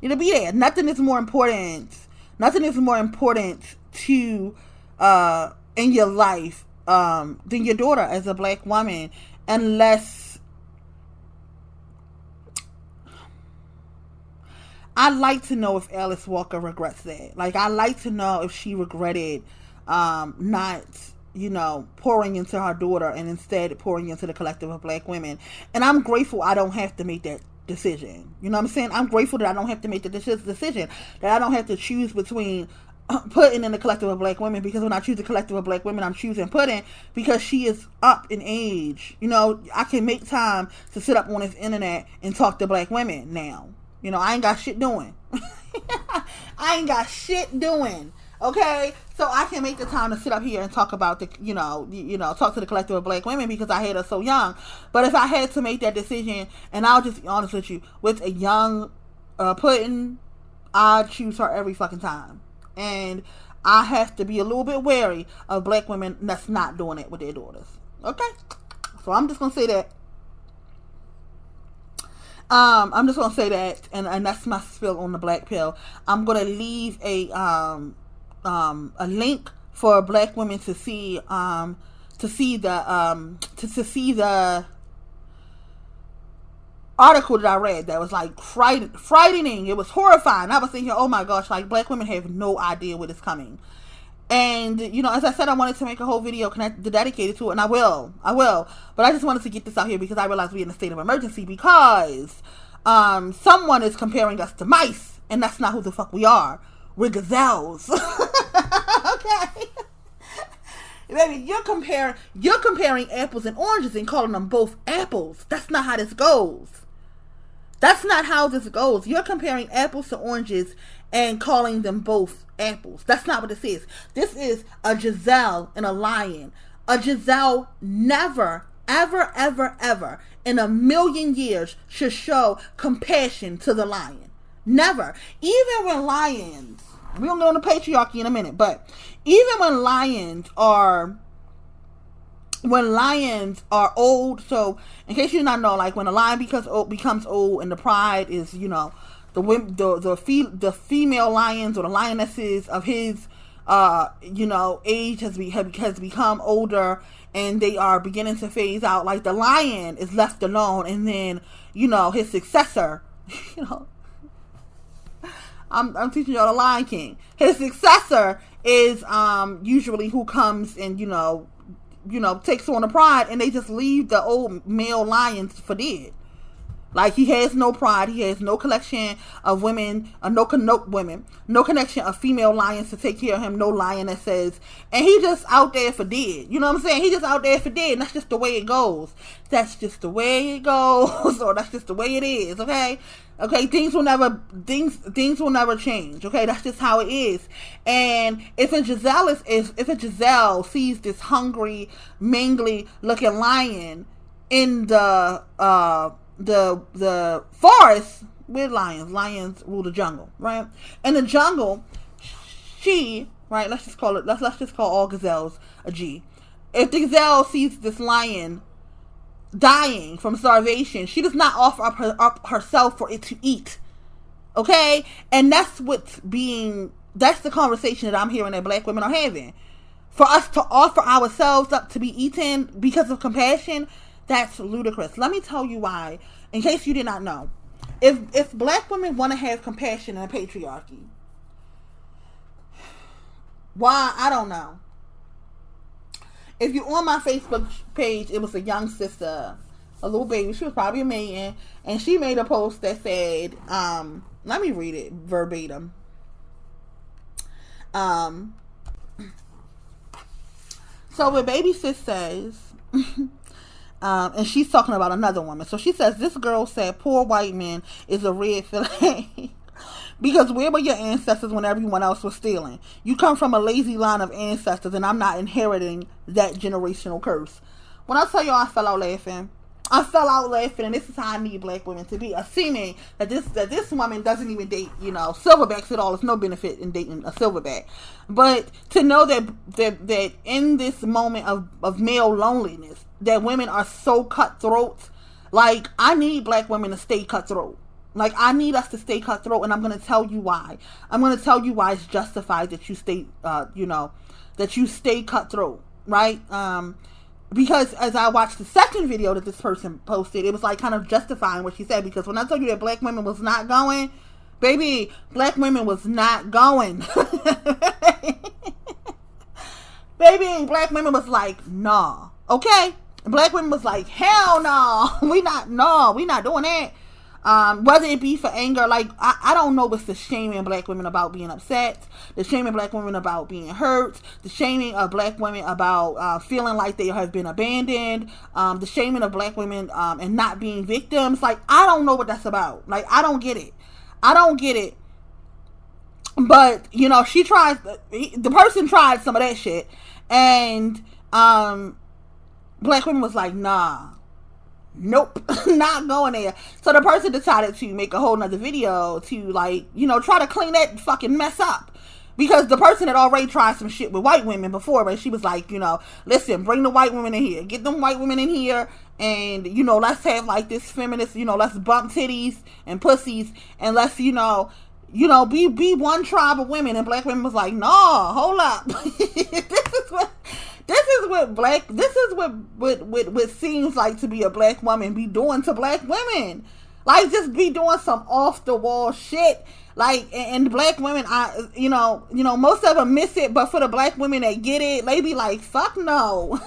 You need to be there. Nothing is more important to, in your life, than your daughter as a black woman. Unless, I'd like to know if Alice Walker regrets that. Like, I'd like to know if she regretted not, you know, pouring into her daughter and instead pouring into the collective of black women. And I'm grateful I don't have to make that decision. You know what I'm saying? I'm grateful that I don't have to make the decision, that I don't have to choose between Pudding in the collective of black women, because when I choose the collective of black women, I'm choosing Pudding because she is up in age. You know, I can make time to sit up on this internet and talk to black women now. You know, I ain't got shit doing. I ain't got shit doing. Okay, so I can make the time to sit up here and talk about the, you know, talk to the collective of black women because I had her so young. But if I had to make that decision, and I'll just be honest with you, with a young Pudding, I'd choose her every fucking time. And I have to be a little bit wary of black women that's not doing it with their daughters. Okay? So I'm just going to say that. I'm just going to say that. And that's my spill on the black pill. I'm going to leave a link for black women to see the article that I read that was like frightening. It was horrifying. I was thinking, oh my gosh, like, black women have no idea what is coming. And, you know, as I said, I wanted to make a whole video dedicated to it, and I will. But I just wanted to get this out here because I realized we're in a state of emergency because someone is comparing us to mice, and that's not who the fuck we are. We're gazelles. Okay? Baby, you're comparing apples and oranges and calling them both apples. That's not how this goes. That's not how this goes. You're comparing apples to oranges and calling them both apples. That's not what this is. This is a gazelle and a lion. A gazelle never, ever, ever, ever in a million years should show compassion to the lion. Never. Even when lions, we're going to go into patriarchy in a minute, but even when lions are old, so in case you do not know, like, when a lion becomes old and the pride is, you know, the female lions or the lionesses of his you know, age has become older and they are beginning to phase out, like, the lion is left alone, and then, you know, his successor, you know, I'm teaching y'all the Lion King. His successor is usually who comes and, you know, takes on the pride, and they just leave the old male lions for dead. Like, he has no pride. He has no collection of women, no connection of female lions to take care of him, no lionesses. And he just out there for dead. You know what I'm saying? He just out there for dead. And that's just the way it goes. That's just the way it goes. Or that's just the way it is, okay? Okay, things will never change. Okay, that's just how it is. And if a gazelle sees this hungry, mangly looking lion in the forest with lions rule the jungle, right? In the jungle, let's just call all gazelles a G. If the gazelle sees this lion dying from starvation, she does not offer up herself for it to eat. Okay? And that's the conversation that I'm hearing that black women are having. For us to offer ourselves up to be eaten because of compassion, that's ludicrous. Let me tell you why, in case you did not know. If black women want to have compassion in a patriarchy, why? I don't know. If you're on my Facebook page, it was a young sister a little baby. She was probably a maiden, and she made a post that said, let me read it verbatim. So what baby sis says, and she's talking about another woman. So she says, this girl said, poor white man is a red flag. Because where were your ancestors when everyone else was stealing? You come from a lazy line of ancestors, and I'm not inheriting that generational curse. When I tell you I fell out laughing, and this is how I need black women to be. Assuming that this woman doesn't even date, silverbacks at all. There's no benefit in dating a silverback. But to know that in this moment of male loneliness, that women are so cutthroat, like, I need black women to stay cutthroat. Like, I need us to stay cutthroat, and I'm going to tell you why. I'm going to tell you why it's justified that you stay, that you stay cutthroat, right? Because as I watched the second video that this person posted, it was like kind of justifying what she said. Because when I told you that black women was not going, baby, black women was not going. Baby, black women was like, nah, okay? Black women was like, hell no, we not doing that. Whether it be for anger, like, I don't know what's the shaming black women about being upset, the shaming black women about being hurt, the shaming of black women about feeling like they have been abandoned, the shaming of black women and not being victims. Like, I don't know what that's about. Like, I don't get it. But, she tried, the person tried some of that shit, and black women was like, nah. Nope, not going there. So the person decided to make a whole nother video to, like, try to clean that fucking mess up. Because the person had already tried some shit with white women before, but she was like, listen, bring the white women in here. Get them white women in here, and, let's have, like, this feminist, let's bump titties and pussies, and let's, be one tribe of women. And black women was like, no, hold up. This is what seems like to be a black woman be doing to black women. Like, just be doing some off the wall shit. Like, and black women, most of them miss it, but for the black women that get it, they be like, fuck no.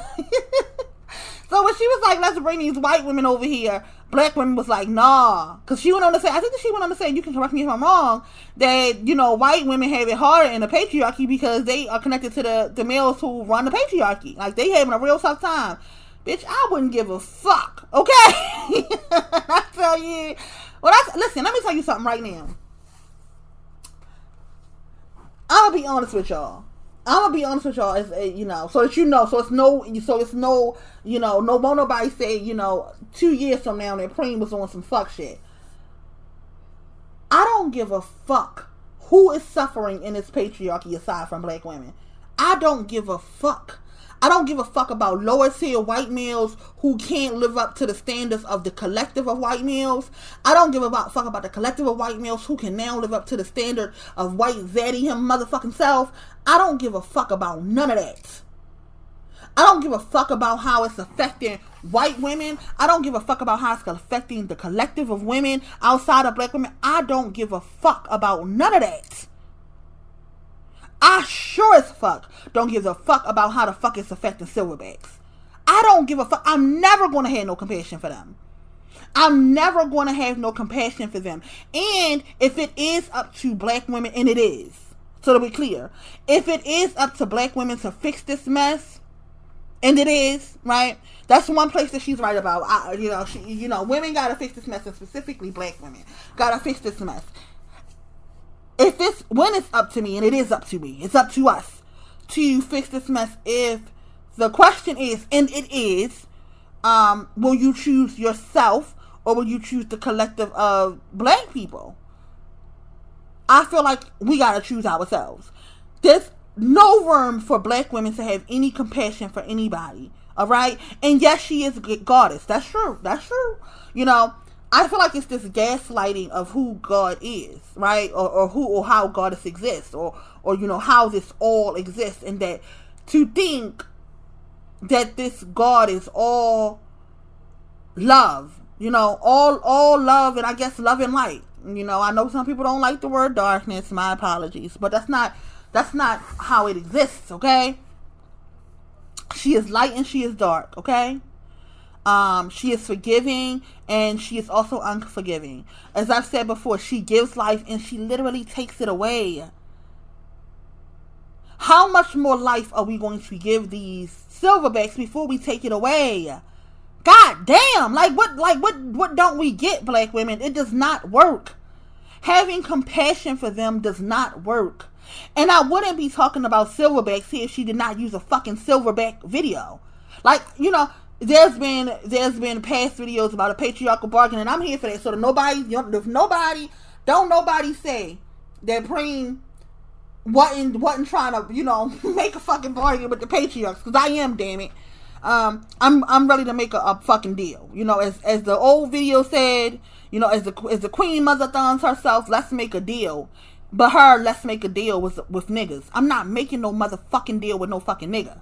So when she was like, let's bring these white women over here, black women was like, nah. Because she went on to say, I think that she went on to say, you can correct me if I'm wrong, that, white women have it harder in the patriarchy because they are connected to the males who run the patriarchy. Like, they having a real tough time. Bitch, I wouldn't give a fuck, okay? I tell you. Listen, let me tell you something right now. I'm gonna be honest with y'all. As so that no more nobody say, 2 years from now that Preme was on some fuck shit. I don't give a fuck who is suffering in this patriarchy aside from black women. I don't give a fuck. I don't give a fuck about lower tier white males who can't live up to the standards of the collective of white males. I don't give a fuck about the collective of white males who can now live up to the standard of white zaddy him motherfucking self. I don't give a fuck about none of that. I don't give a fuck about how it's affecting white women. I don't give a fuck about how it's affecting the collective of women outside of black women. I don't give a fuck about none of that. I sure as fuck don't give a fuck about how the fuck it's affecting silverbacks. I don't give a fuck. I'm never going to have no compassion for them. I'm never going to have no compassion for them. And if it is up to black women, and it is, so to be clear, if it is up to black women to fix this mess, and it is, right? That's one place that she's right about. Women got to fix this mess, and specifically black women got to fix this mess. When it's up to me, and it is up to me, it's up to us to fix this mess. If the question is, and it is, will you choose yourself or will you choose the collective of black people? I feel like we gotta choose ourselves. There's no room for black women to have any compassion for anybody. All right, and yes, she is a goddess. That's true. I feel like it's this gaslighting of who God is, right? Or how goddess exists, or how this all exists, and that to think that this God is all love, all love, and I guess love and light. I know some people don't like the word darkness, my apologies, but that's not how it exists, okay? She is light and she is dark, okay? She is forgiving, and she is also unforgiving. As I've said before, she gives life and she literally takes it away. How much more life are we going to give these silverbacks before we take it away? God damn! What don't we get, black women? It does not work. Having compassion for them does not work. And I wouldn't be talking about silverbacks here if she did not use a fucking silverback video. Like, you know, there's been past videos about a patriarchal bargain, and I'm here for that. So that don't nobody say that Preme wasn't trying to, you know, make a fucking bargain with the patriarchs, because I am, damn it. I'm ready to make a fucking deal. You know, as the old video said, you know, as the Queen Mother thumbs herself, let's make a deal. But let's make a deal with niggas. I'm not making no motherfucking deal with no fucking nigga.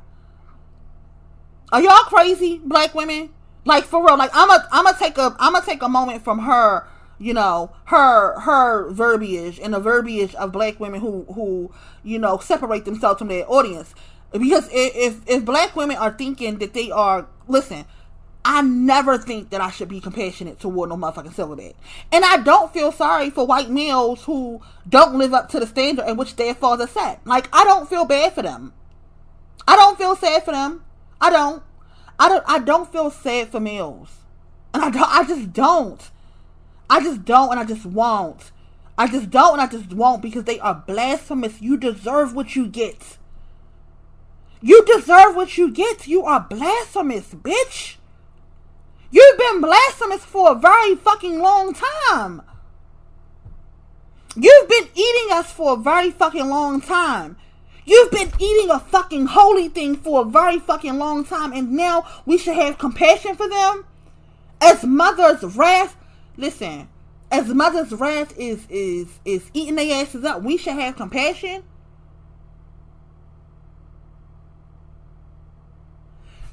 Are y'all crazy, black women? Like, for real. Like, I'm gonna take a moment from her, you know, her verbiage and the verbiage of black women who you know, separate themselves from their audience. Because if black women are thinking that they are, listen, I never think that I should be compassionate toward no motherfucking silverback. And I don't feel sorry for white males who don't live up to the standard in which their father set. Like, I don't feel bad for them. I don't feel sad for them. I don't feel sad for males. And I just don't. I just don't, and I just won't. I just don't, and I just won't, because they are blasphemous. You deserve what you get. You deserve what you get. You are blasphemous, bitch. You've been blasphemous for a very fucking long time. You've been eating us for a very fucking long time. You've been eating a fucking holy thing for a very fucking long time, and now we should have compassion for them? As mother's wrath, listen, as mother's wrath is eating their asses up, we should have compassion?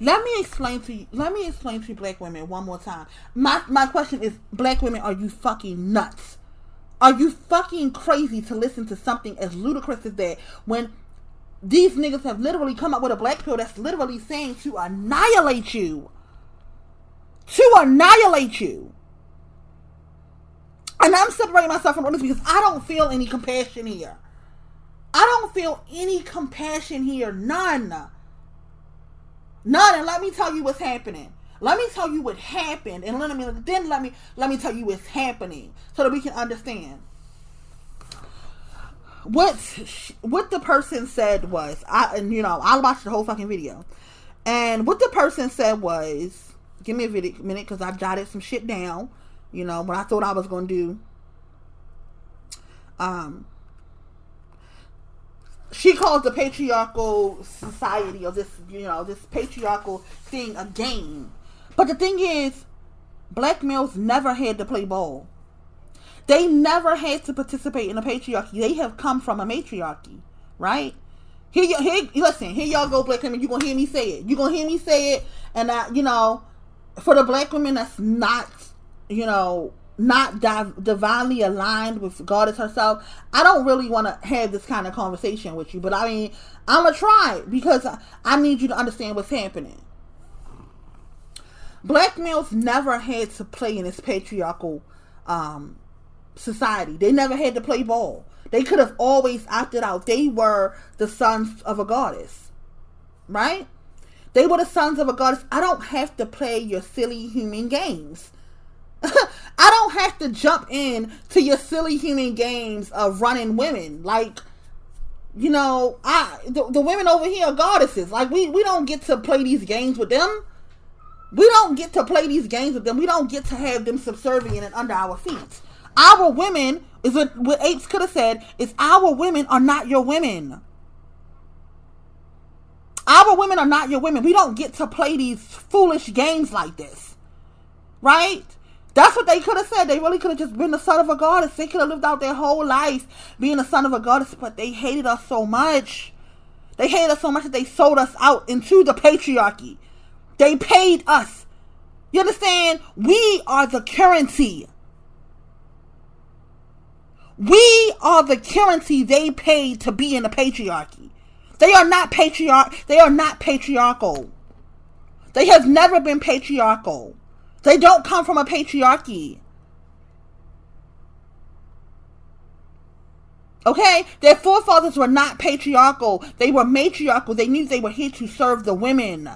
Let me explain to you, black women, one more time. My question is, black women, are you fucking nuts? Are you fucking crazy to listen to something as ludicrous as that, when these niggas have literally come up with a black pill that's literally saying to annihilate you? To annihilate you. And I'm separating myself from others because I don't feel any compassion here. I don't feel any compassion here. None. And let me tell you what's happening. Let me tell you what happened, and let me tell you what's happening, so that we can understand. What the person said was, I watched the whole fucking video, and what the person said was, give me a minute, because I jotted some shit down, you know, what I thought I was going to do. She calls the patriarchal society, or this, you know, this patriarchal thing, a game. But the thing is, black males never had to play ball. They never had to participate in a patriarchy. They have come from a matriarchy, right? Listen, here y'all go, black women. You're going to hear me say it. You're going to hear me say it. And, you know, for the black women that's not, you know, not divinely aligned with Goddess herself, I don't really want to have this kind of conversation with you. But, I mean, I'm going to try, because I need you to understand what's happening. Black males never had to play in this patriarchal society. They never had to play ball. They could have always opted out. They were the sons of a goddess, right? They were the sons of a goddess. I don't have to play your silly human games. I don't have to jump in to your silly human games of running women. Like, you know, the women over here are goddesses. Like, we don't get to play these games with them. We don't get to play these games with them. We don't get to have them subservient and under our feet. Our women, is what Apes could have said, is our women are not your women. Our women are not your women. We don't get to play these foolish games like this. Right? That's what they could have said. They really could have just been the son of a goddess. They could have lived out their whole life being the son of a goddess, but they hated us so much. They hated us so much that they sold us out into the patriarchy. They paid us. You understand? We are the currency. We are the currency they paid to be in the patriarchy. They are not patriarchal. They have never been patriarchal. They don't come from a patriarchy. Okay? Their forefathers were not patriarchal. They were matriarchal. They knew they were here to serve the women.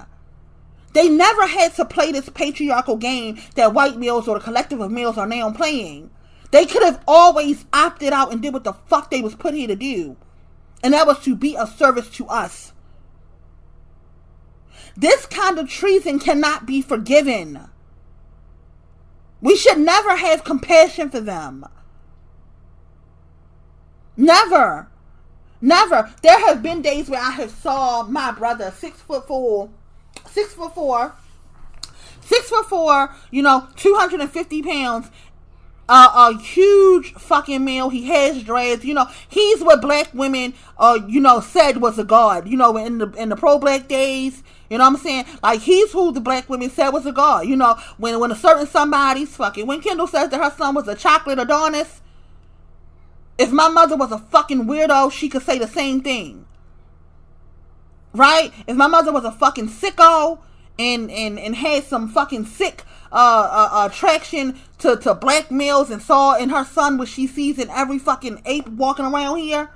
They never had to play this patriarchal game that white males or the collective of males are now playing. They could have always opted out and did what the fuck they was put here to do. And that was to be of service to us. This kind of treason cannot be forgiven. We should never have compassion for them. Never. Never. There have been days where I have saw my brother, 6'4", 250 pounds, a huge fucking male. He has dreads. He's what black women, said was a god. In the pro-black days. You know what I'm saying? Like, he's who the black women said was a god. When a certain somebody's fucking, when Kendall says that her son was a chocolate Adonis, if my mother was a fucking weirdo, she could say the same thing. Right? If my mother was a fucking sicko and had some fucking sick attraction to black males and saw in her son what she sees in every fucking ape walking around here,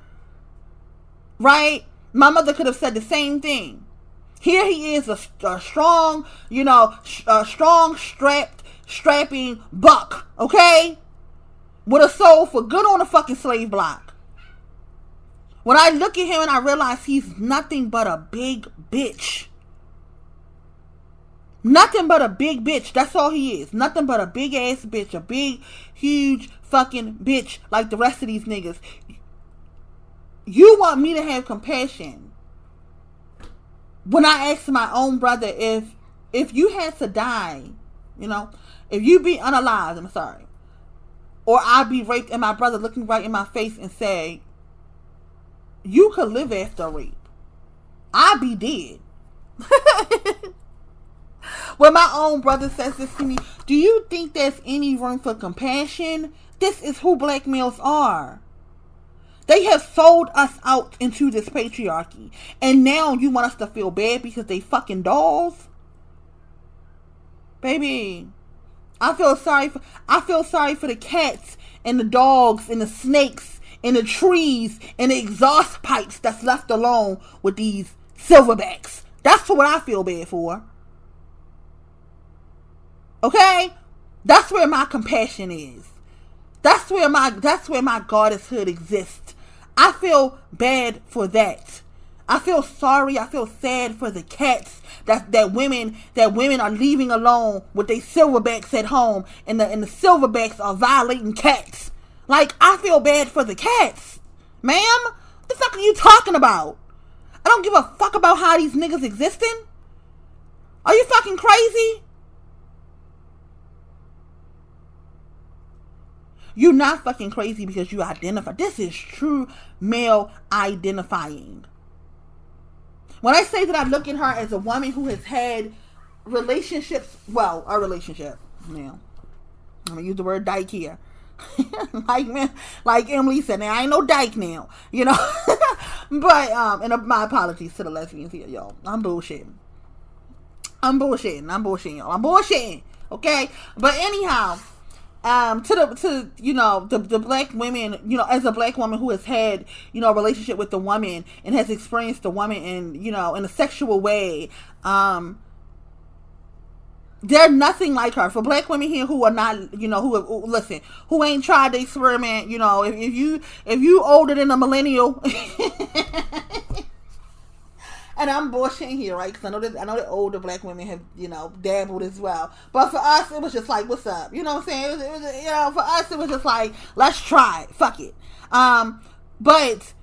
right? My mother could have said the same thing. Here he is, a strong, strapping buck, okay? With a soul for good on the fucking slave block. When I look at him and I realize he's nothing but a big bitch. Nothing but a big bitch. That's all he is. Nothing but a big ass bitch. A big, huge fucking bitch like the rest of these niggas. You want me to have compassion. When I asked my own brother if you had to die, if you be unalived, I'm sorry, or I'd be raped, and my brother looking right in my face and say, you could live after a rape, I'd be dead. When my own brother says this to me, do you think there's any room for compassion? This is who black males are. They have sold us out into this patriarchy. And now you want us to feel bad because they fucking dolls? Baby, I feel sorry for the cats and the dogs and the snakes and the trees and the exhaust pipes that's left alone with these silverbacks. That's what I feel bad for. Okay? That's where my compassion is. That's where my goddesshood exists. I feel bad for that. I feel sorry. I feel sad for the cats that women are leaving alone with their silverbacks at home, and the silverbacks are violating cats. Like, I feel bad for the cats, ma'am. What the fuck are you talking about? I don't give a fuck about how these niggas existing. Are you fucking crazy? You're not fucking crazy because you identify. This is true male identifying. When I say that I look at her as a woman who has had relationships, well, a relationship. Now, I'm going to use the word dyke here. like Emily said, now I ain't no dyke now, But, and my apologies to the lesbians here, y'all. I'm bullshitting, y'all. I'm bullshitting, okay? But anyhow, the black women, as a black woman who has had, a relationship with the woman and has experienced the woman in a sexual way, they're nothing like her. For black women here who are not, who ain't tried the experiment, if you older than a millennial, and I'm bullshitting here, right? Because I know that older black women have, dabbled as well. But for us, it was just like, what's up? You know what I'm saying? It was, for us, it was just like, let's try it. Fuck it. But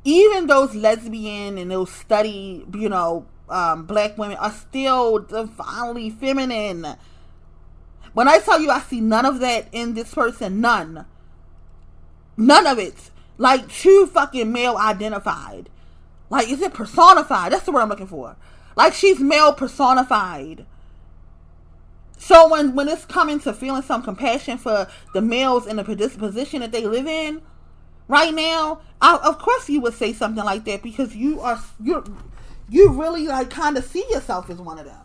even those lesbian and those study, black women are still divinely feminine. When I tell you I see none of that in this person, none of it. Like, too fucking male identified. Like, is it personified? That's the word I'm looking for. Like, she's male personified. So when it's coming to feeling some compassion for the males in the position that they live in right now, of course you would say something like that, because you're you really like kind of see yourself as one of them.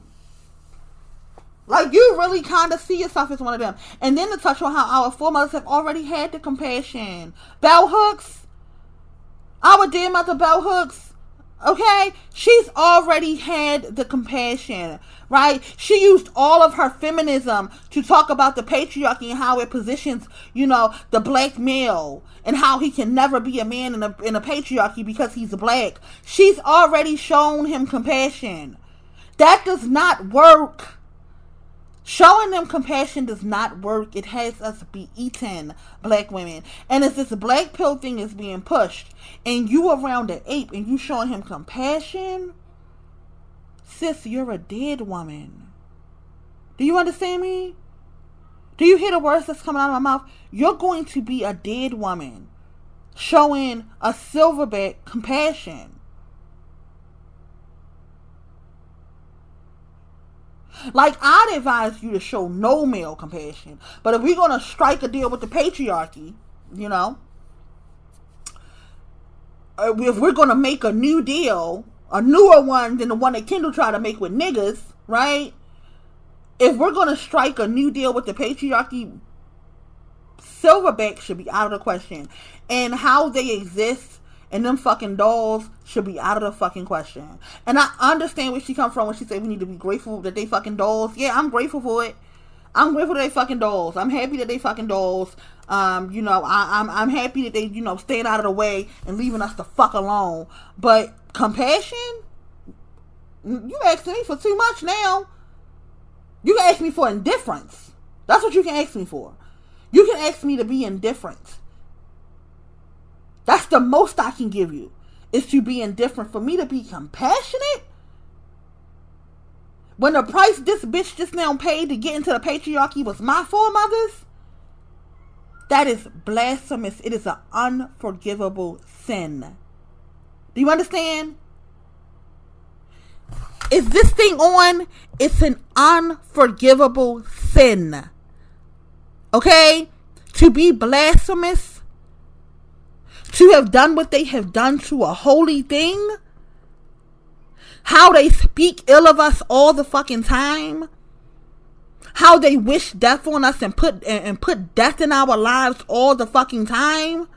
Like, you really kind of see yourself as one of them. And then to touch on how our foremothers have already had the compassion. Bell hooks. Our dear mother Bell hooks. Okay? She's already had the compassion. Right? She used all of her feminism to talk about the patriarchy and how it positions, you know, the black male. And how he can never be a man in a patriarchy because he's black. She's already shown him compassion. That does not work. Showing them compassion does not work. It has us be eaten, black women. And as this black pill thing is being pushed, and you around an ape and you showing him compassion, sis, you're a dead woman. Do you understand me? Do you hear the words that's coming out of my mouth? You're going to be a dead woman showing a silverback compassion. Like, I'd advise you to show no male compassion. But if we're going to strike a deal with the patriarchy, you know, if we're going to make a new deal, a newer one than the one that Kendall tried to make with niggas, right? If we're going to strike a new deal with the patriarchy, silverback should be out of the question. And how they exist and them fucking dolls should be out of the fucking question. And I understand where she come from when she said we need to be grateful that they fucking dolls. Yeah, I'm grateful for it. I'm grateful that they fucking dolls. I'm happy that they fucking dolls. You know, I'm happy that they, you know, staying out of the way and leaving us the fuck alone. But compassion? You asking me for too much now. You can ask me for indifference. That's what you can ask me for. You can ask me to be indifferent. That's the most I can give you, is to be indifferent. For me to be compassionate, when the price this bitch just now paid to get into the patriarchy was my foremothers, that is blasphemous. It is an unforgivable sin. Do you understand? Is this thing on? It's an unforgivable sin. Okay? To be blasphemous, to have done what they have done to a holy thing, how they speak ill of us all the fucking time, how they wish death on us and put death in our lives all the fucking time.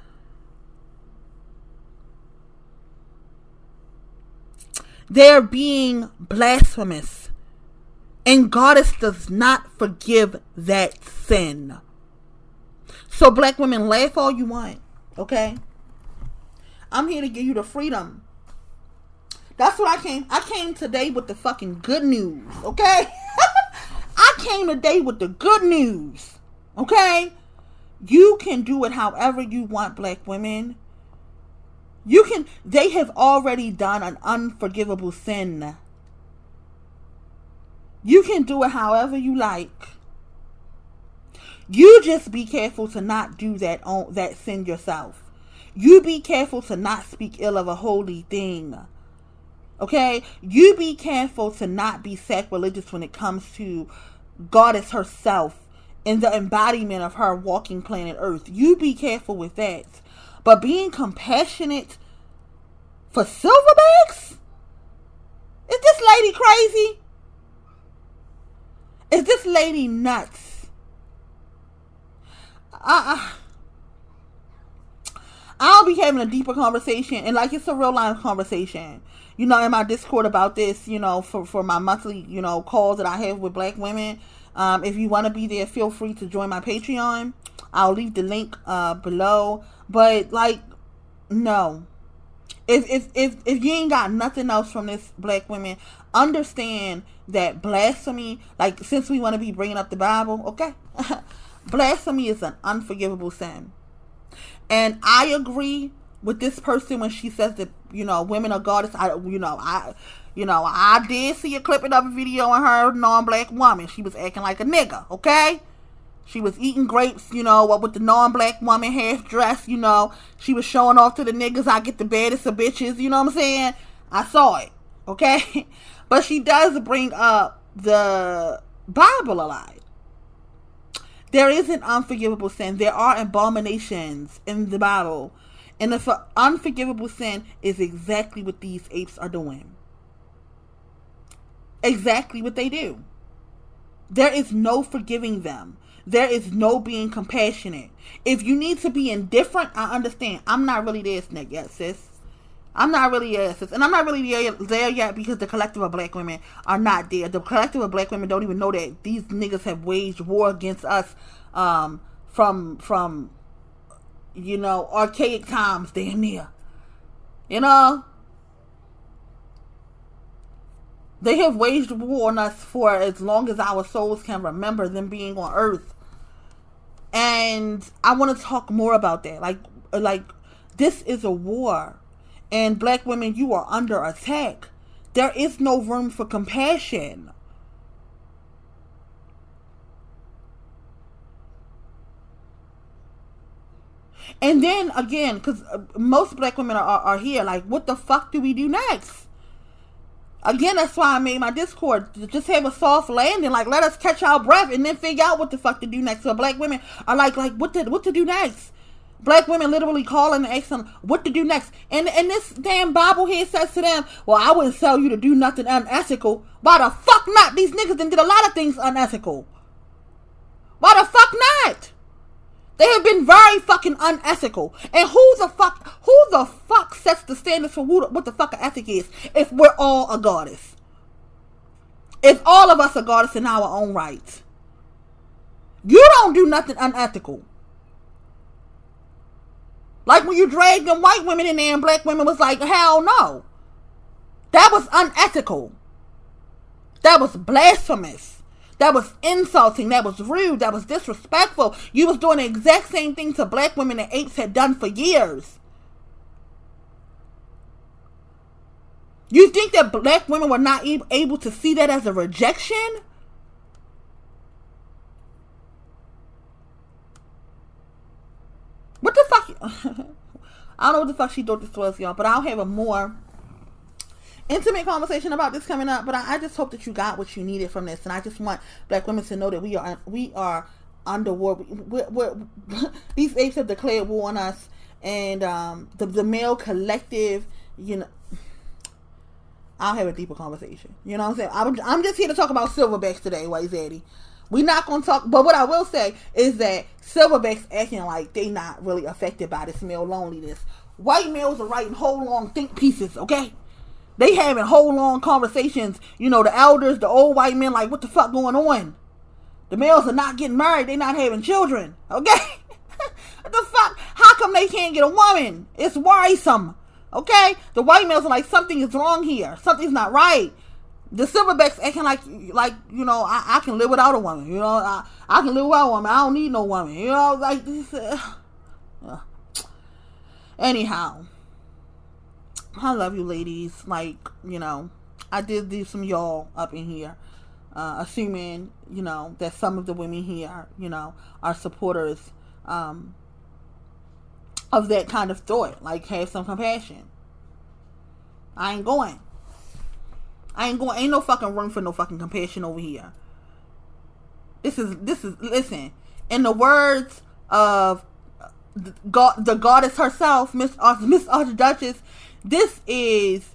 They're being blasphemous, and Goddess does not forgive that sin. So black women, laugh all you want, okay? I'm here to give you the freedom. That's what I came today with the fucking good news, okay? I came today with the good news, okay? You can do it however you want, black women. They have already done an unforgivable sin. You can do it however you like. You just be careful to not do that sin yourself. You be careful to not speak ill of a holy thing. Okay? You be careful to not be sacrilegious when it comes to Goddess herself and the embodiment of her walking planet Earth. You be careful with that. But being compassionate for silverbacks? Is this lady crazy? Is this lady nuts? I'll be having a deeper conversation, and like, it's a real line of conversation, you know, in my Discord about this, you know, for my monthly, you know, calls that I have with black women. If you want to be there, feel free to join my Patreon. I'll leave the link below. But like, no, if you ain't got nothing else from this, black women, understand that blasphemy, like, since we want to be bringing up the Bible, okay, blasphemy is an unforgivable sin. And I agree with this person when she says that, you know, women are goddess. I did see a clipping of a video on her non-black woman. She was acting like a nigga, okay? She was eating grapes, you know, with the non-black woman half dressed, you know. She was showing off to the niggas, I get the baddest of bitches, you know what I'm saying? I saw it, okay? But she does bring up the Bible a lot. There is an unforgivable sin. There are abominations in the Bible. And the unforgivable sin is exactly what these apes are doing. exactly what they do. There is no forgiving them. There is no being compassionate. If you need to be indifferent, I understand. I'm not really there yet, sis. I'm not really there, sis. And I'm not really there yet because the collective of black women are not there. The collective of black women don't even know that these niggas have waged war against us from archaic times, damn near. You know? They have waged war on us for as long as our souls can remember them being on earth. And I want to talk more about that. Like this is a war. And black women, you are under attack. There is no room for compassion. And then again, because most black women are here, like, what the fuck do we do next? Again, that's why I made my Discord. Just have a soft landing. Like, let us catch our breath and then figure out what the fuck to do next. So black women are like what to do next? Black women literally calling and asking what to do next. And this damn Bible here says to them, well, I wouldn't tell you to do nothing unethical. Why the fuck not? These niggas done did a lot of things unethical. Why the fuck not? They have been very fucking unethical. And who the fuck sets the standards for what the fuck an ethic is if we're all a goddess? If all of us are goddess in our own right. You don't do nothing unethical. Like when you dragged them white women in there and black women was like, hell no. That was unethical. That was blasphemous. That was insulting. That was rude. That was disrespectful. You was doing the exact same thing to black women that apes had done for years. You think that black women were not able to see that as a rejection? What the fuck? I don't know what the fuck she thought this was, y'all, but I'll have a more intimate conversation about this coming up. But I just hope that you got what you needed from this, and I just want black women to know that we are under war. These apes have declared war on us, and the male collective, I'll have a deeper conversation. You know what I'm saying? I'm just here to talk about silverbacks today, White Zaddy. We're not going to talk, but what I will say is that silverbacks acting like they not really affected by this male loneliness. White males are writing whole long think pieces, okay? They having whole long conversations. The elders, the old white men, like, what the fuck going on? The males are not getting married. They not having children, okay? What the fuck? How come they can't get a woman? It's worrisome, okay? The white males are like, something is wrong here. Something's not right. The silverbacks acting like I can live without a woman. I can live without a woman. I don't need no woman. Like this. Anyhow, I love you, ladies. Like, I did do some y'all up in here, assuming that some of the women here, are supporters of that kind of thought. Like, have some compassion. I ain't going. Ain't no fucking room for no fucking compassion over here. This is, listen, in the words of the goddess herself, Miss Archduchess, this is,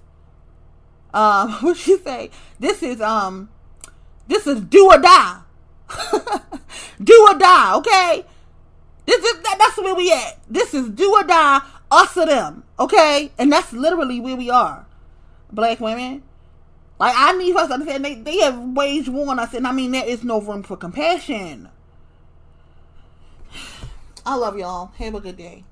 what she say? This is do or die. Do or die, okay? That's where we at. This is do or die, us or them, okay? And that's literally where we are, black women. Like, I need us to understand they have waged war on us, and I mean, there is no room for compassion. I love y'all. Have a good day.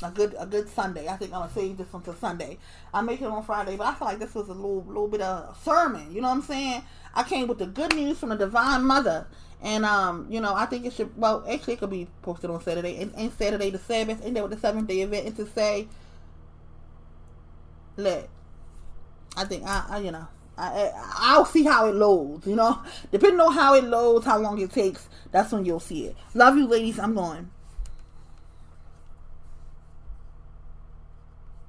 A good Sunday. I think I'm gonna save this one till Sunday. I make it on Friday, but I feel like this was a little bit of a sermon. You know what I'm saying? I came with the good news from the Divine Mother, and I think it should. Well, actually, it could be posted on Saturday. And Saturday the Sabbath, and there with the 7th-day event, and to say, look, I think I'll see how it loads, depending on how it loads, how long it takes, that's when you'll see it. Love you, ladies. I'm going.